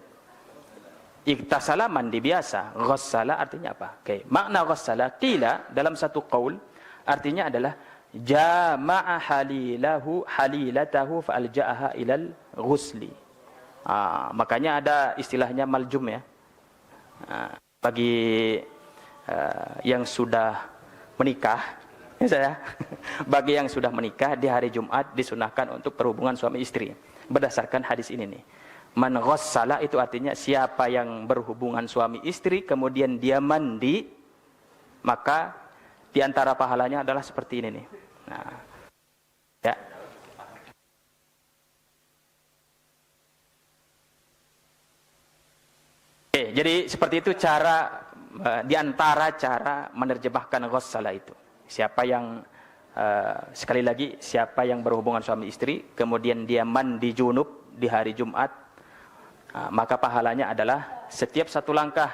Iktasala mandi biasa, ghassala artinya apa? Oke, makna ghassala qila dalam satu qaul artinya adalah jama'a halilatahu fa'alja'aha ilal ghusli. Makanya ada istilahnya maljum, ya. Bagi yang sudah menikah, ya saya, bagi yang sudah menikah di hari Jumat disunahkan untuk perhubungan suami istri. Berdasarkan hadis ini nih, man ghassala itu artinya siapa yang berhubungan suami istri kemudian dia mandi, maka di antara pahalanya adalah seperti ini nih. Nah, ya. Oke, jadi seperti itu cara di antara cara menerjemahkan ghassala itu. Siapa yang sekali lagi, siapa yang berhubungan suami istri kemudian dia mandi junub di hari Jumat, maka pahalanya adalah setiap satu langkah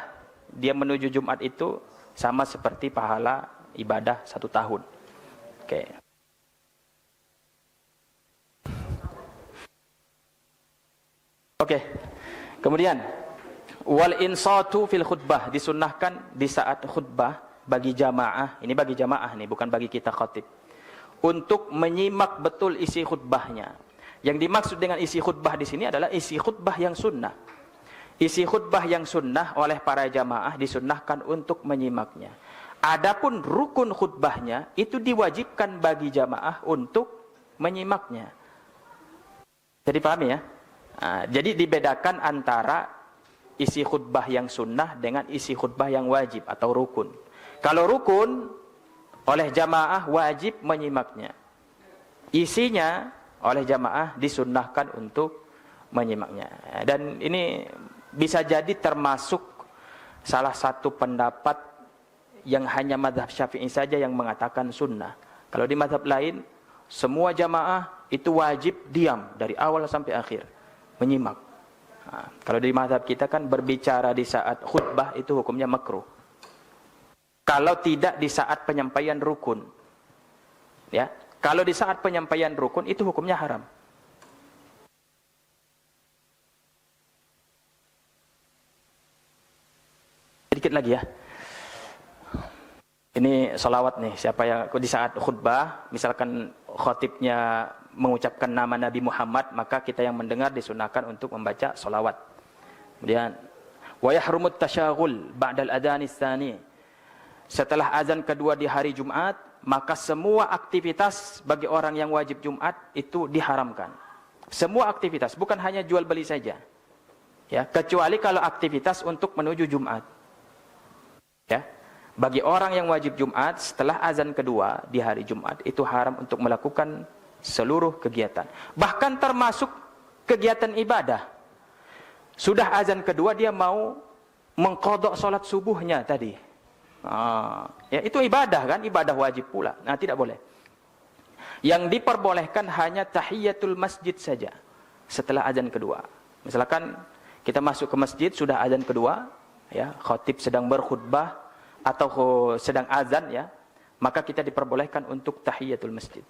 dia menuju Jumat itu sama seperti pahala ibadah 1 tahun. Oke. Oke. Kemudian wal insatu fil khutbah, disunnahkan di saat khutbah bagi jamaah, ini bagi jamaah nih, bukan bagi kita khatib, untuk menyimak betul isi khutbahnya. Yang dimaksud dengan isi khutbah di sini adalah isi khutbah yang sunnah. Isi khutbah yang sunnah oleh para jamaah disunnahkan untuk menyimaknya. Adapun rukun khutbahnya itu diwajibkan bagi jamaah untuk menyimaknya. Jadi pahami, ya? Jadi dibedakan antara isi khutbah yang sunnah dengan isi khutbah yang wajib atau rukun. Kalau rukun oleh jamaah wajib menyimaknya. Isinya oleh jamaah disunnahkan untuk menyimaknya. Dan ini bisa jadi termasuk salah satu pendapat yang hanya mazhab Syafi'i saja yang mengatakan sunnah. Kalau di mazhab lain, semua jamaah itu wajib diam dari awal sampai akhir, menyimak. Kalau di mazhab kita kan berbicara di saat khutbah itu hukumnya makruh. Kalau tidak di saat penyampaian rukun, ya. Kalau di saat penyampaian rukun itu hukumnya haram. Sedikit lagi ya. Ini salawat nih, siapa yang di saat khutbah, misalkan khatibnya mengucapkan nama Nabi Muhammad, maka kita yang mendengar disunahkan untuk membaca salawat. Kemudian, wa yahrumut tasyaghul ba'dal adzanis tsani. Setelah azan kedua di hari Jumat, maka semua aktivitas bagi orang yang wajib Jumat itu diharamkan. Semua aktivitas, bukan hanya jual beli saja. Ya, kecuali kalau aktivitas untuk menuju Jumat. Ya. Bagi orang yang wajib Jumat setelah azan kedua di hari Jumat itu haram untuk melakukan seluruh kegiatan. Bahkan termasuk kegiatan ibadah. Sudah azan kedua dia mau mengqadha salat subuhnya tadi. Ya itu ibadah kan, ibadah wajib pula. Nah, tidak boleh. Yang diperbolehkan hanya tahiyatul masjid saja setelah azan kedua. Misalkan kita masuk ke masjid sudah azan kedua, ya, khatib sedang berkhutbah atau sedang azan, ya, maka kita diperbolehkan untuk tahiyatul masjid.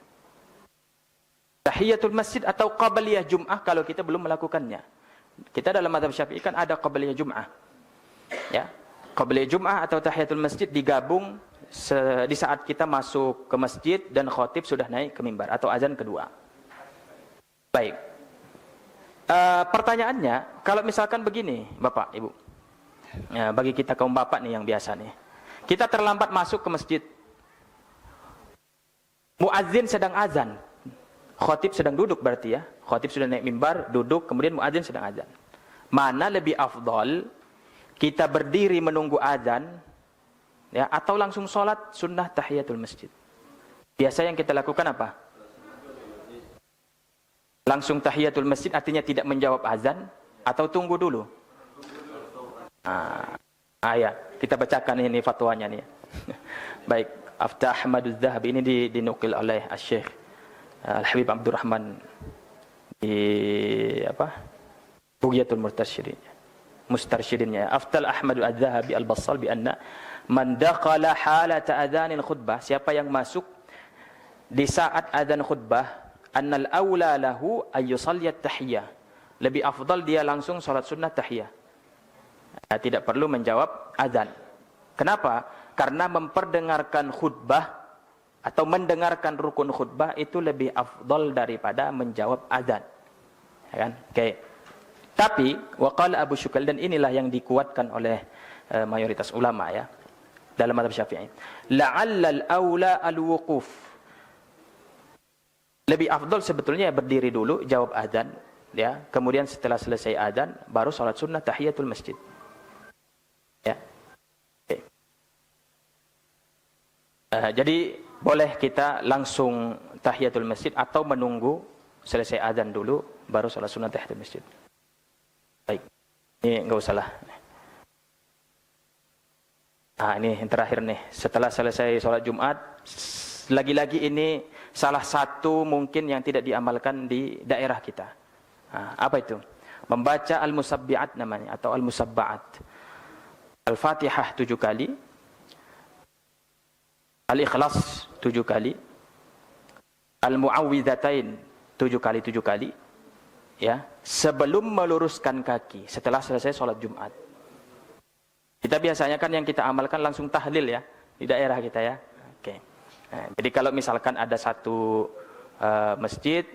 Tahiyatul masjid atau qabliyah Jum'ah kalau kita belum melakukannya. Kita dalam mazhab Syafi'i kan ada qabliyah Jum'ah. Ya. Qabliyah Jum'ah atau tahiyatul masjid digabung di saat kita masuk ke masjid dan khatib sudah naik ke mimbar atau azan kedua. Baik. Pertanyaannya, kalau misalkan begini, Bapak, Ibu. Ya, bagi kita kaum bapak nih yang biasa nih. Kita terlambat masuk ke masjid. Muadzin sedang azan. Khatib sedang duduk berarti ya. Khatib sudah naik mimbar, duduk, kemudian muadzin sedang azan. Mana lebih afdal? Kita berdiri menunggu azan, ya, atau langsung sholat sunnah tahiyatul masjid? Biasa yang kita lakukan apa? Langsung tahiyatul masjid artinya tidak menjawab azan, atau tunggu dulu? Ya, kita bacakan ini fatwanya nih. Baik, Aftah Ahmaduz Zahabi ini dinukil oleh Syekh Al-Habib Abdurrahman di Bughyatul Mustarsyidinnya. Aftal Ahmadu Az-Zahabi Al-Bassal bi anna man dakhala halata adhanil khutbah, siapa yang masuk di saat adzan khutbah, annal aula lahu ay yusalli at-tahiyyah, lebih afdal dia langsung salat sunnah tahiyah. Tidak perlu menjawab azan. Kenapa? Karena memperdengarkan khutbah atau mendengarkan rukun khutbah itu lebih afdal daripada menjawab azan. Ya kan? Oke. Tapi waqala Abu Syukal, dan inilah yang dikuatkan oleh mayoritas ulama ya dalam mazhab Syafi'i. La'allal aula al-wuquf. Lebih afdal sebetulnya berdiri dulu jawab azan ya, kemudian setelah selesai azan baru salat sunnah tahiyatul masjid. Ya. Okay. Jadi boleh kita langsung tahiyatul masjid atau menunggu selesai azan dulu baru salat sunnah tahiyatul masjid. Baik. Ini enggak usah lah. Ini yang terakhir nih. Setelah selesai sholat Jumat, lagi-lagi ini salah satu mungkin yang tidak diamalkan di daerah kita. Apa itu? Membaca al-musabbi'at namanya, atau al-musabba'at. Al-Fatihah 7 kali, Al-Ikhlas 7 kali, Al-Mu'awwidhatain 7 kali, ya, sebelum meluruskan kaki setelah selesai sholat Jumat. Kita biasanya kan yang kita amalkan langsung tahlil ya di daerah kita ya. Oke. Nah, jadi kalau misalkan ada satu masjid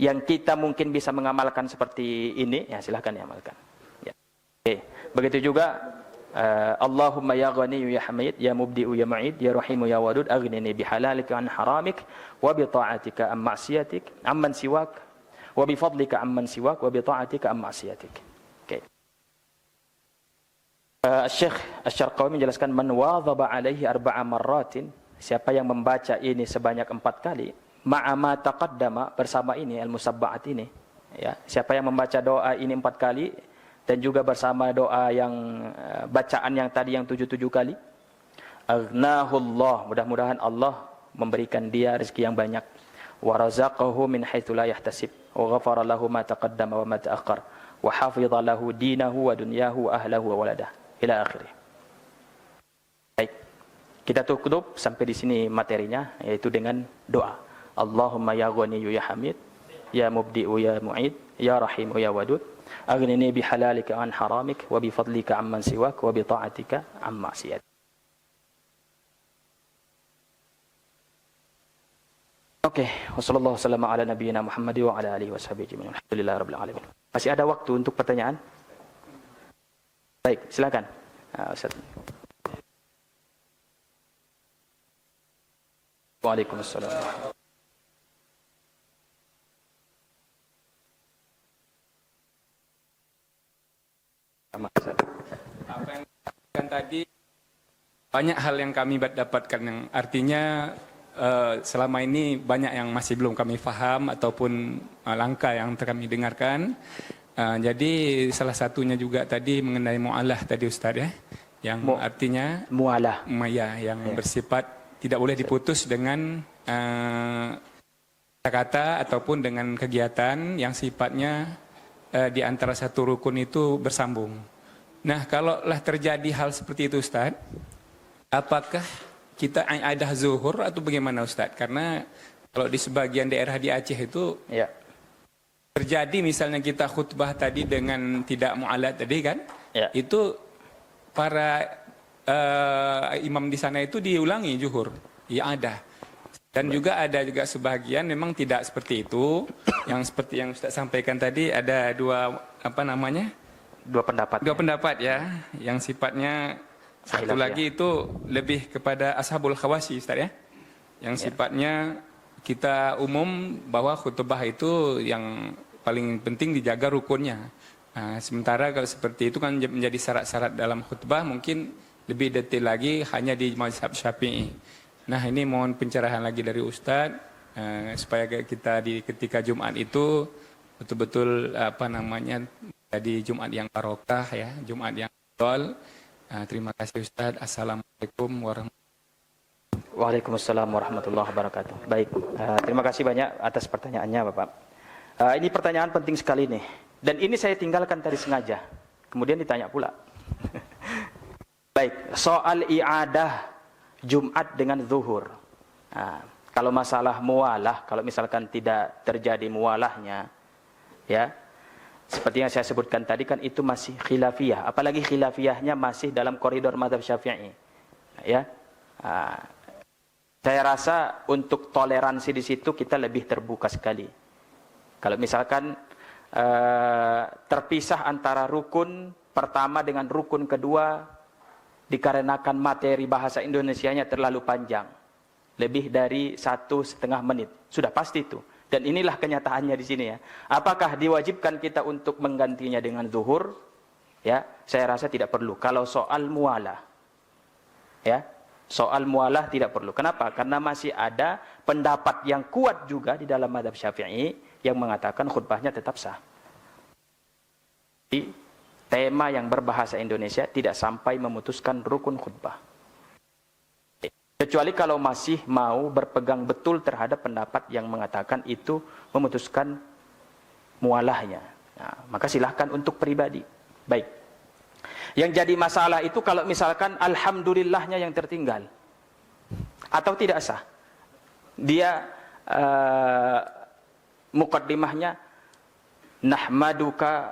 yang kita mungkin bisa mengamalkan seperti ini, ya silahkan diamalkan. Ya. Oke. Begitu juga Allahumma ya Ghani ya Hamid ya Mubdi'u ya Mu'id ya Rahimu ya Wadud aghnini bihalalika an haramik wa bi ta'atika am ma'siyatik amman siwak wa bi fadlika amman siwak wa bi ta'atika am ma'siyatik. Oke. Syekh Asy-Syarqawi menjelaskan man wadhaba alaihi arba'a marratin, siapa yang membaca ini sebanyak 4 kali, ma'a ma taqaddama, bersama ini al-musabba'at ini, ya, siapa yang membaca doa ini 4 kali dan juga bersama doa yang bacaan yang tadi yang 77 kali. Aghnahullah, mudah-mudahan Allah memberikan dia rezeki yang banyak. Wa razaqahu min haitsu la yahtasib wa ghafara lahu ma taqaddama wa ma ta'akhkhar wa hafidha lahu dinahu wa dunyahu wa ahlahu wa waladah ila akhirih. Baik. Kita tutup sampai di sini materinya, yaitu dengan doa. Allahumma ya ghaniyyu ya hamid, ya mubdi'u ya mu'id, ya rahimu ya wadud, aghnini bihalalika an haramik wa bifadlika amman siwak wa bi ta'atika am ma'siyatik. Oke, wassallallahu wasallam ala nabiyyina Muhammad wa ala alihi washabihi ajma'in. Alhamdulillahirabbil alamin. Masih ada waktu untuk pertanyaan? Baik, silakan. Ustaz. Waalaikumsalam. Apa yang dikatakan tadi, banyak hal yang kami dapatkan yang artinya selama ini banyak yang masih belum kami faham ataupun langkah yang kami dengarkan. Jadi salah satunya juga tadi mengenai mu'alah tadi Ustaz ya, yang artinya mu'alah, yang bersifat tidak boleh diputus dengan kata-kata ataupun dengan kegiatan yang sifatnya di antara satu rukun itu bersambung. Nah, kalaulah terjadi hal seperti itu Ustaz, apakah kita ada zuhur atau bagaimana Ustaz? Karena kalau di sebagian daerah di Aceh itu terjadi misalnya kita khutbah tadi dengan tidak mu'alat tadi kan, itu para imam di sana itu diulangi zuhur, ada. Dan juga ada juga sebagian memang tidak seperti itu, yang seperti yang Ustaz sampaikan tadi ada dua pendapat ya, yang sifatnya satu lagi itu lebih kepada ashabul khawasi Ustaz ya, yang sifatnya kita umum bahwa khutbah itu yang paling penting dijaga rukunnya. Sementara kalau seperti itu kan menjadi syarat-syarat dalam khutbah, mungkin lebih detail lagi hanya di mazhab Syafi'i. Nah, ini mohon pencerahan lagi dari Ustaz supaya kita di ketika Jumat itu betul-betul jadi Jumat yang barokah ya, Jumat yang betul. Terima kasih Ustaz. Assalamualaikum warahmatullahi wabarakatuh. Waalaikumsalam warahmatullahi wabarakatuh. Baik, terima kasih banyak atas pertanyaannya Bapak. Ini pertanyaan penting sekali nih. Dan ini saya tinggalkan tadi sengaja. Kemudian ditanya pula. Baik, soal i'adah Jumat dengan zuhur. Kalau masalah muwalah, kalau misalkan tidak terjadi muwalahnya, ya, seperti yang saya sebutkan tadi kan itu masih khilafiyah. Apalagi khilafiyahnya masih dalam koridor mazhab Syafi'i. Ya. Saya rasa untuk toleransi di situ kita lebih terbuka sekali. Kalau misalkan terpisah antara rukun pertama dengan rukun kedua dikarenakan materi bahasa Indonesianya terlalu panjang, lebih dari 1,5 menit, sudah pasti itu. Dan inilah kenyataannya di sini ya. Apakah diwajibkan kita untuk menggantinya dengan zuhur? Ya, saya rasa tidak perlu. Kalau soal mualah, ya, soal mualah tidak perlu. Kenapa? Karena masih ada pendapat yang kuat juga di dalam mazhab Syafi'i yang mengatakan khutbahnya tetap sah. Jadi, tema yang berbahasa Indonesia tidak sampai memutuskan rukun khutbah. Kecuali kalau masih mau berpegang betul terhadap pendapat yang mengatakan itu memutuskan mualahnya. Nah, maka silahkan untuk pribadi. Baik. Yang jadi masalah itu kalau misalkan alhamdulillahnya yang tertinggal. Atau tidak sah. Dia muqaddimahnya nahmaduka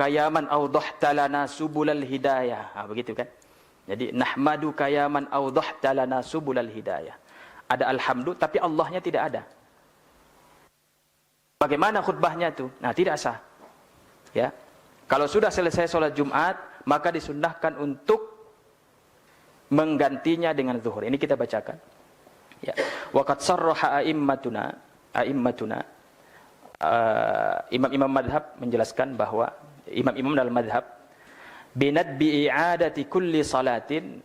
ya man awdahta lana subulal hidayah. Begitu kan? Jadi nahmaduka ya man awdahta lana subulal hidayah. Ada alhamdulillah tapi Allahnya tidak ada. Bagaimana khutbahnya itu? Nah, tidak sah. Ya. Kalau sudah selesai sholat Jumat, maka disunnahkan untuk menggantinya dengan zuhur. Ini kita bacakan. Ya. Wa qad sarraha a'immatuna imam-imam madhab menjelaskan bahwa imam-imam dalam madhab binadbi i'adati kulli salatin,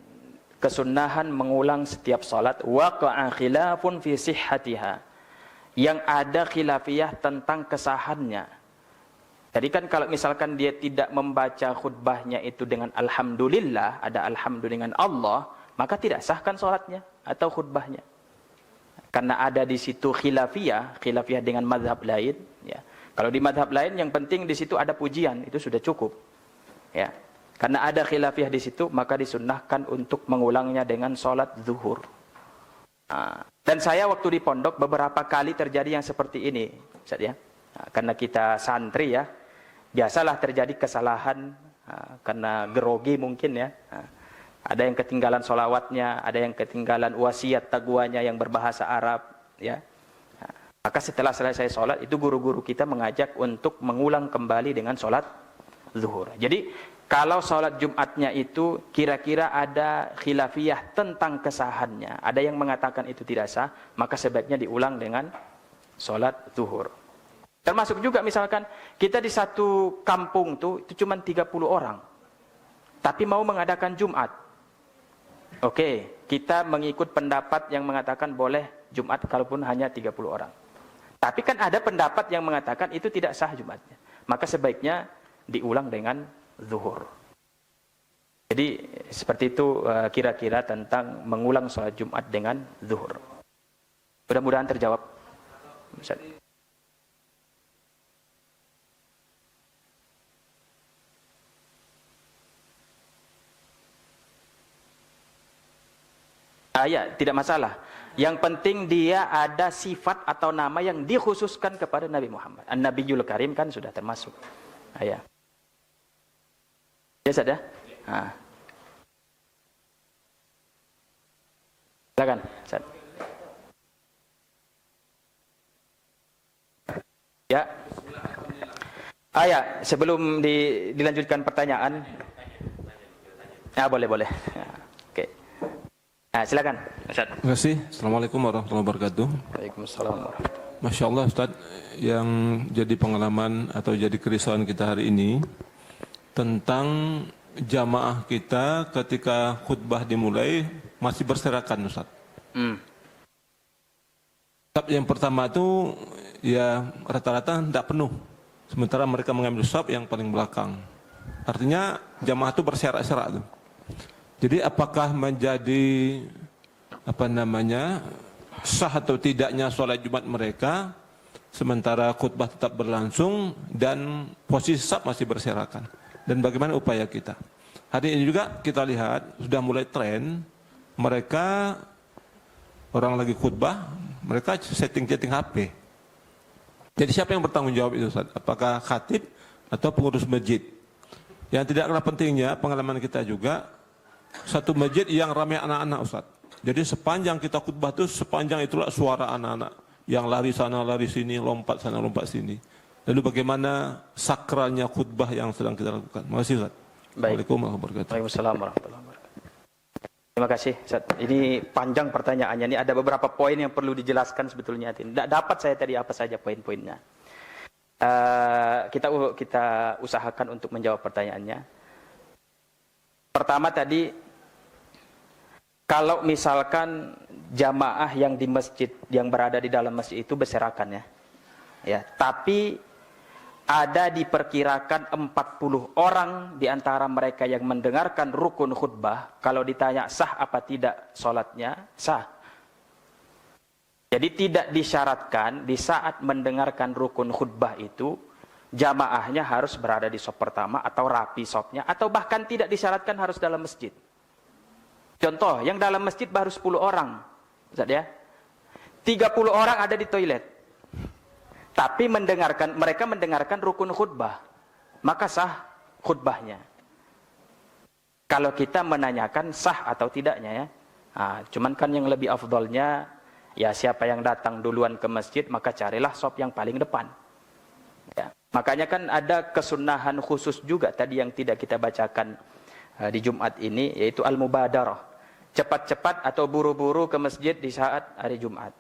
kesunnahan mengulang setiap salat, waqa'a khilafun fi sihhatiha, yang ada khilafiyah tentang kesahannya. Jadi kan kalau misalkan dia tidak membaca khutbahnya itu dengan alhamdulillah, ada alhamdulillah dengan Allah, maka tidak sahkan sholatnya atau khutbahnya. Karena ada di situ khilafiyah dengan mazhab lain. Ya. Kalau di mazhab lain yang penting di situ ada pujian, itu sudah cukup. Ya. Karena ada khilafiyah di situ, maka disunnahkan untuk mengulangnya dengan sholat zuhur. Dan saya waktu di pondok beberapa kali terjadi yang seperti ini, Ustaz ya. Karena kita santri ya, biasalah terjadi kesalahan karena grogi mungkin ya. Ada yang ketinggalan sholawatnya, ada yang ketinggalan wasiat taqwanya yang berbahasa Arab, ya. Maka setelah selesai sholat itu guru-guru kita mengajak untuk mengulang kembali dengan sholat zuhur. Jadi kalau sholat Jumatnya itu kira-kira ada khilafiyah tentang kesahannya, ada yang mengatakan itu tidak sah, maka sebaiknya diulang dengan sholat zuhur. Termasuk juga misalkan kita di satu kampung tuh itu cuma 30 orang, tapi mau mengadakan Jumat. Oke, kita mengikut pendapat yang mengatakan boleh Jumat kalaupun hanya 30 orang. Tapi kan ada pendapat yang mengatakan itu tidak sah Jumatnya. Maka sebaiknya diulang dengan zuhur. Jadi seperti itu kira-kira tentang mengulang sholat Jumat dengan zuhur. Mudah-mudahan terjawab. Ya, tidak masalah. Yang penting dia ada sifat atau nama yang dikhususkan kepada Nabi Muhammad. An-Nabiyul Karim kan sudah termasuk. Ya. Ya, Ustaz ya? Silakan, Ustaz. Ya. Ya, sebelum dilanjutkan pertanyaan. Ya, boleh. Oke. Nah, silakan, Ustaz. Terima kasih. Assalamualaikum warahmatullahi wabarakatuh. Waalaikumsalam. Masya Allah, Ustaz, yang jadi pengalaman atau jadi kerisauan kita hari ini tentang jamaah kita ketika khutbah dimulai masih berserakan, Ustaz. Yang pertama itu ya rata-rata tidak penuh, sementara mereka mengambil saf yang paling belakang. Artinya jamaah itu berserak-serak tuh. Jadi apakah menjadi sah atau tidaknya sholat Jumat mereka sementara khutbah tetap berlangsung dan posisi saf masih berserakan, dan bagaimana upaya kita? Hari ini juga kita lihat sudah mulai tren mereka orang lagi khutbah mereka setting HP. Jadi siapa yang bertanggung jawab itu, Ustaz? Apakah khatib atau pengurus masjid? Yang tidak kalah pentingnya pengalaman kita juga satu masjid yang ramai anak-anak, Ustaz. Jadi sepanjang kita khutbah itu, sepanjang itulah suara anak-anak yang lari sana, lari sini, lompat sana, lompat sini. Lalu bagaimana sakralnya khutbah yang sedang kita lakukan? Terima kasih, Ustaz. Assalamualaikum warahmatullahi wabarakatuh. Waalaikumsalam warahmatullahi wabarakatuh. Terima kasih, Ustaz. Ini panjang pertanyaannya. Ini ada beberapa poin yang perlu dijelaskan sebetulnya. Tidak dapat saya tadi apa saja poin-poinnya. Kita usahakan untuk menjawab pertanyaannya. Pertama tadi, kalau misalkan jamaah yang di masjid, yang berada di dalam masjid itu berserakan ya, tapi ada diperkirakan 40 orang di antara mereka yang mendengarkan rukun khutbah, kalau ditanya sah apa tidak sholatnya, sah. Jadi tidak disyaratkan di saat mendengarkan rukun khutbah itu, jamaahnya harus berada di saf pertama atau rapi safnya, atau bahkan tidak disyaratkan harus dalam masjid. Contoh, yang dalam masjid baru 10 orang, Ustaz ya. 30 orang ada di toilet. Tapi mereka mendengarkan rukun khutbah, maka sah khutbahnya. Kalau kita menanyakan sah atau tidaknya ya. Cuman kan yang lebih afdolnya, ya siapa yang datang duluan ke masjid, maka carilah saf yang paling depan. Ya. Makanya kan ada kesunahan khusus juga tadi yang tidak kita bacakan di Jumat ini, yaitu al-mubadarah, cepat-cepat atau buru-buru ke masjid di saat hari Jumat.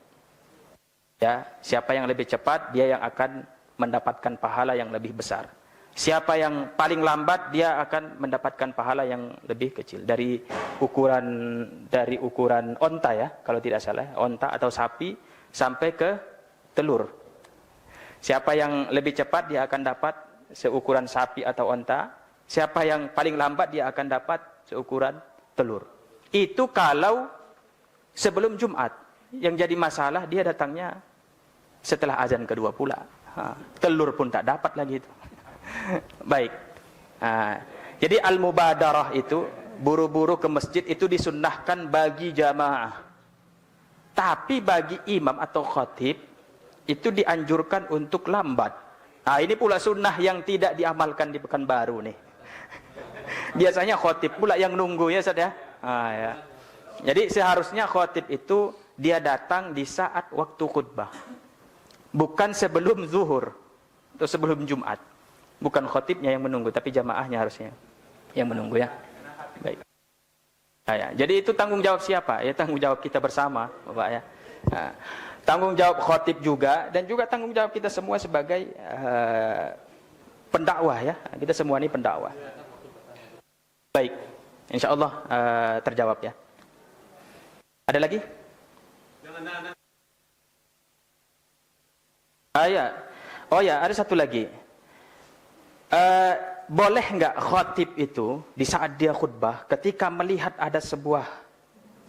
Ya, siapa yang lebih cepat dia yang akan mendapatkan pahala yang lebih besar. Siapa yang paling lambat dia akan mendapatkan pahala yang lebih kecil dari ukuran onta ya, kalau tidak salah, onta atau sapi sampai ke telur. Siapa yang lebih cepat dia akan dapat seukuran sapi atau onta. Siapa yang paling lambat dia akan dapat seukuran telur. Itu kalau sebelum Jumat. Yang jadi masalah dia datangnya setelah azan kedua pula. Telur pun tak dapat lagi itu. Baik. Jadi al-mubadarah itu, buru-buru ke masjid itu disunnahkan bagi jamaah. Tapi bagi imam atau khatib itu dianjurkan untuk lambat. Ini pula sunnah yang tidak diamalkan di Pekanbaru nih. Biasanya khatib pula yang nunggu ya Ustaz ya. Ya. Jadi seharusnya khatib itu dia datang di saat waktu khutbah. Bukan sebelum zuhur atau sebelum Jumat. Bukan khatibnya yang menunggu, tapi jamaahnya harusnya yang menunggu ya. Baik. Ya. Jadi itu tanggung jawab siapa? Ya tanggung jawab kita bersama, Bapak ya. Tanggung jawab khatib juga dan juga tanggung jawab kita semua sebagai pendakwah ya. Kita semua ini pendakwah. Baik. Insyaallah terjawab ya. Ada lagi? Oh ya, ada satu lagi. Boleh nggak khatib itu di saat dia khutbah ketika melihat ada sebuah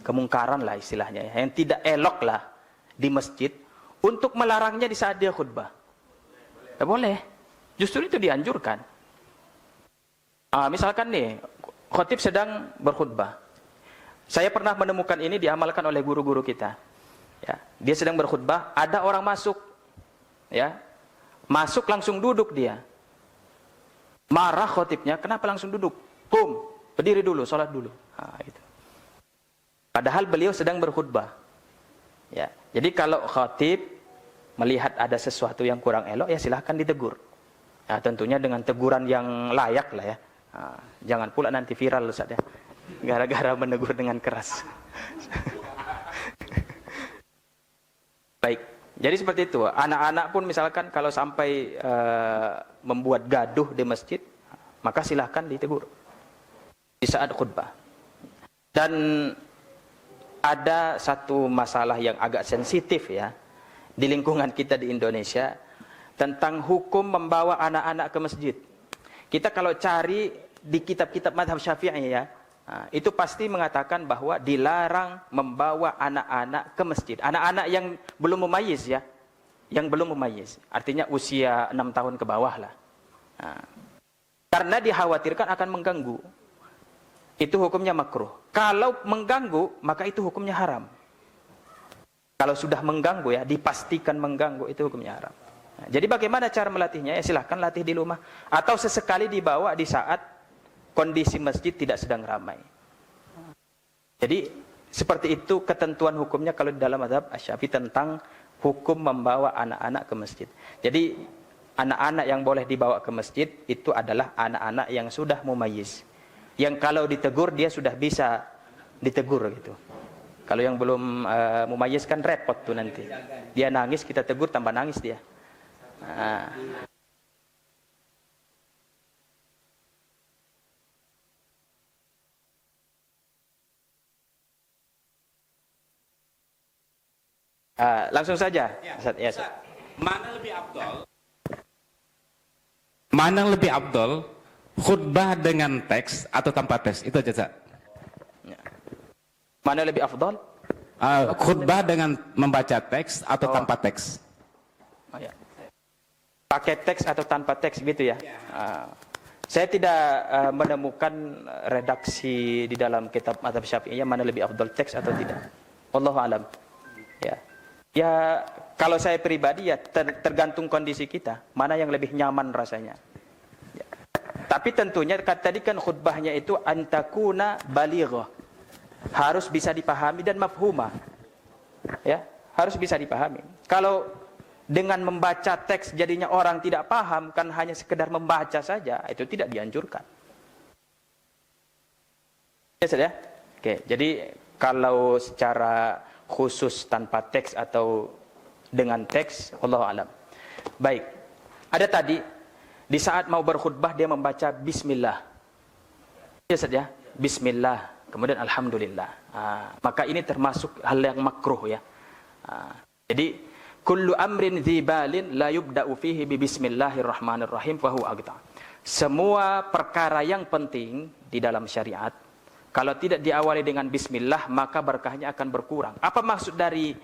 kemungkaran lah istilahnya ya, yang tidak elok lah di masjid untuk melarangnya di saat dia khutbah? Boleh. Justru itu dianjurkan. Misalkan nih khatib sedang berkhutbah. Saya pernah menemukan ini diamalkan oleh guru-guru kita. Ya, dia sedang berkhutbah, ada orang masuk. Ya. Masuk langsung duduk dia. Marah khatibnya, kenapa langsung duduk? Berdiri dulu, sholat dulu. Gitu. Padahal beliau sedang berkhutbah. Ya. Jadi kalau khatib melihat ada sesuatu yang kurang elok, ya silahkan ditegur. Ya, tentunya dengan teguran yang layak lah ya. Jangan pula nanti viral Ustaz ya. Gara-gara menegur dengan keras. Baik. Jadi seperti itu. Anak-anak pun misalkan kalau sampai membuat gaduh di masjid, maka silahkan ditegur di saat khutbah. Dan ada satu masalah yang agak sensitif ya di lingkungan kita di Indonesia tentang hukum membawa anak-anak ke masjid. Kita kalau cari di kitab-kitab mazhab Syafi'i ya, itu pasti mengatakan bahwa dilarang membawa anak-anak ke masjid. Anak-anak yang belum mumayyiz ya. Yang belum mumayyiz. Artinya usia 6 tahun ke bawah lah. Karena dikhawatirkan akan mengganggu. Itu hukumnya makruh. Kalau mengganggu, maka itu hukumnya haram. Kalau sudah mengganggu ya, dipastikan mengganggu, itu hukumnya haram. Jadi bagaimana cara melatihnya? Ya silahkan latih di rumah. Atau sesekali dibawa di saat kondisi masjid tidak sedang ramai. Jadi seperti itu ketentuan hukumnya kalau di dalam mazhab Asy-Syafi'i tentang hukum membawa anak-anak ke masjid. Jadi anak-anak yang boleh dibawa ke masjid itu adalah anak-anak yang sudah mumayyiz. Yang kalau ditegur dia sudah bisa ditegur gitu. Kalau yang belum mumayyiz kan repot tuh nanti. Dia nangis kita tegur tambah nangis dia. Langsung saja. Ya. Mana lebih afdol khutbah dengan teks atau tanpa teks? Itu aja, Ustaz. Mana lebih afdol? Khutbah dengan membaca teks atau tanpa teks? Ya. Pakai teks atau tanpa teks gitu ya? Saya tidak menemukan redaksi di dalam kitab mazhab Syafi'i mana lebih afdol teks atau tidak. Wallahu alam. Ya, kalau saya pribadi ya tergantung kondisi kita, mana yang lebih nyaman rasanya. Ya. Tapi tentunya tadi kan khutbahnya itu antakuna balighah. Harus bisa dipahami dan mafhumah. Ya, harus bisa dipahami. Kalau dengan membaca teks jadinya orang tidak paham, kan hanya sekedar membaca saja, itu tidak dianjurkan. Ya, sudah. Oke, jadi kalau secara khusus tanpa teks atau dengan teks, Allahu alam. Baik. Ada tadi di saat mau berkhutbah dia membaca bismillah. Ya saja, bismillah, kemudian alhamdulillah. Maka ini termasuk hal yang makruh ya. Jadi kullu amrin dzibalin la yubda'u fihi bi bismillahirrahmanirrahim fa huwa aqta. Semua perkara yang penting di dalam syariat, kalau tidak diawali dengan bismillah, maka berkahnya akan berkurang. Apa maksud dari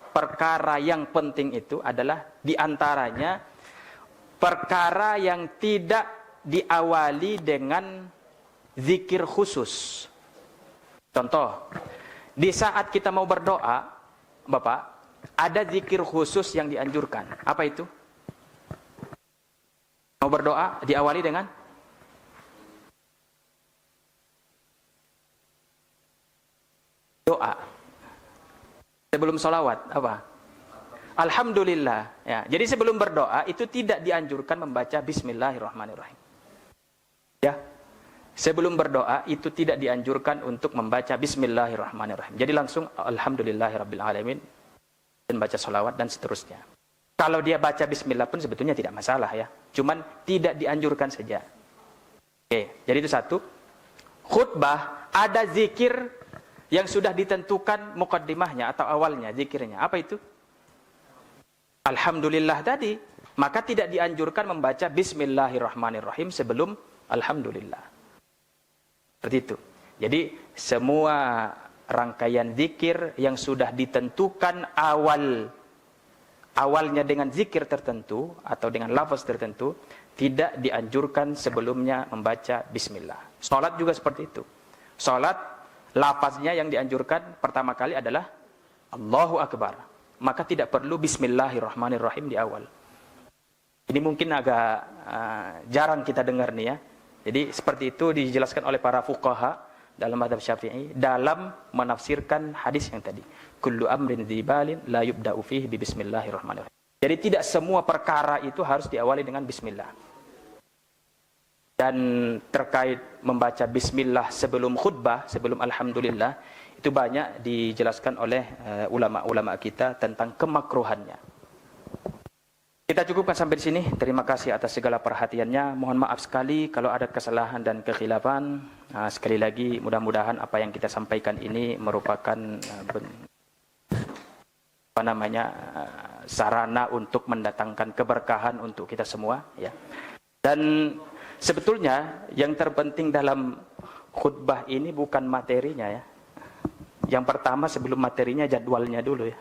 perkara yang penting itu? Adalah diantaranya perkara yang tidak diawali dengan zikir khusus. Contoh, di saat kita mau berdoa, Bapak, ada zikir khusus yang dianjurkan. Apa itu? Mau berdoa diawali dengan doa. Sebelum sholawat, apa? Alhamdulillah. Ya, jadi sebelum berdoa itu tidak dianjurkan membaca Bismillahirrahmanirrahim. Ya, sebelum berdoa itu tidak dianjurkan untuk membaca Bismillahirrahmanirrahim. Jadi langsung Alhamdulillahirrabbilalamin dan baca sholawat dan seterusnya. Kalau dia baca Bismillah pun sebetulnya tidak masalah ya. Cuman tidak dianjurkan saja. Oke, jadi itu satu. Khutbah ada zikir yang sudah ditentukan muqaddimahnya atau awalnya zikirnya. Apa itu? Alhamdulillah tadi. Maka tidak dianjurkan membaca Bismillahirrahmanirrahim sebelum Alhamdulillah. Seperti itu. Jadi semua rangkaian zikir yang sudah ditentukan awalnya dengan zikir tertentu atau dengan lafaz tertentu, tidak dianjurkan sebelumnya membaca Bismillah. Salat juga seperti itu. Salat lafaznya yang dianjurkan pertama kali adalah Allahu Akbar. Maka tidak perlu Bismillahirrahmanirrahim di awal. Ini mungkin agak jarang kita dengar nih ya. Jadi seperti itu dijelaskan oleh para fuqaha dalam mazhab Syafi'i dalam menafsirkan hadis yang tadi. Kullu amrin dzibalin la yubda'u fihi bi bismillahirrahmanirrahim. Jadi tidak semua perkara itu harus diawali dengan bismillah. Dan terkait membaca bismillah sebelum khutbah, sebelum alhamdulillah, itu banyak dijelaskan oleh ulama-ulama kita tentang kemakruhannya. Kita cukupkan sampai di sini. Terima kasih atas segala perhatiannya. Mohon maaf sekali kalau ada kesalahan dan kekhilafan. Sekali lagi mudah-mudahan apa yang kita sampaikan ini merupakan sarana untuk mendatangkan keberkahan untuk kita semua ya. Dan sebetulnya yang terpenting dalam khutbah ini bukan materinya ya. Yang pertama sebelum materinya jadwalnya dulu ya.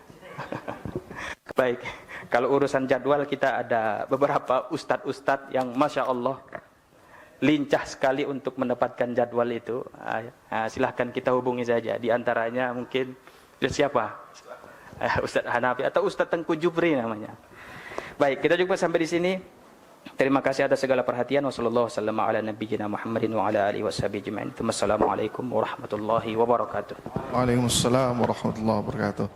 Baik, kalau urusan jadwal kita ada beberapa ustadz-ustadz yang Masya Allah lincah sekali untuk mendapatkan jadwal itu. Silahkan kita hubungi saja. Di antaranya mungkin siapa? Ustadz Hanafi atau Ustadz Tengku Jubri namanya. Baik, kita juga sampai di sini. Terima kasih atas segala perhatian. Wassalamualaikum warahmatullahi wabarakatuh. Waalaikumsalam warahmatullahi wabarakatuh.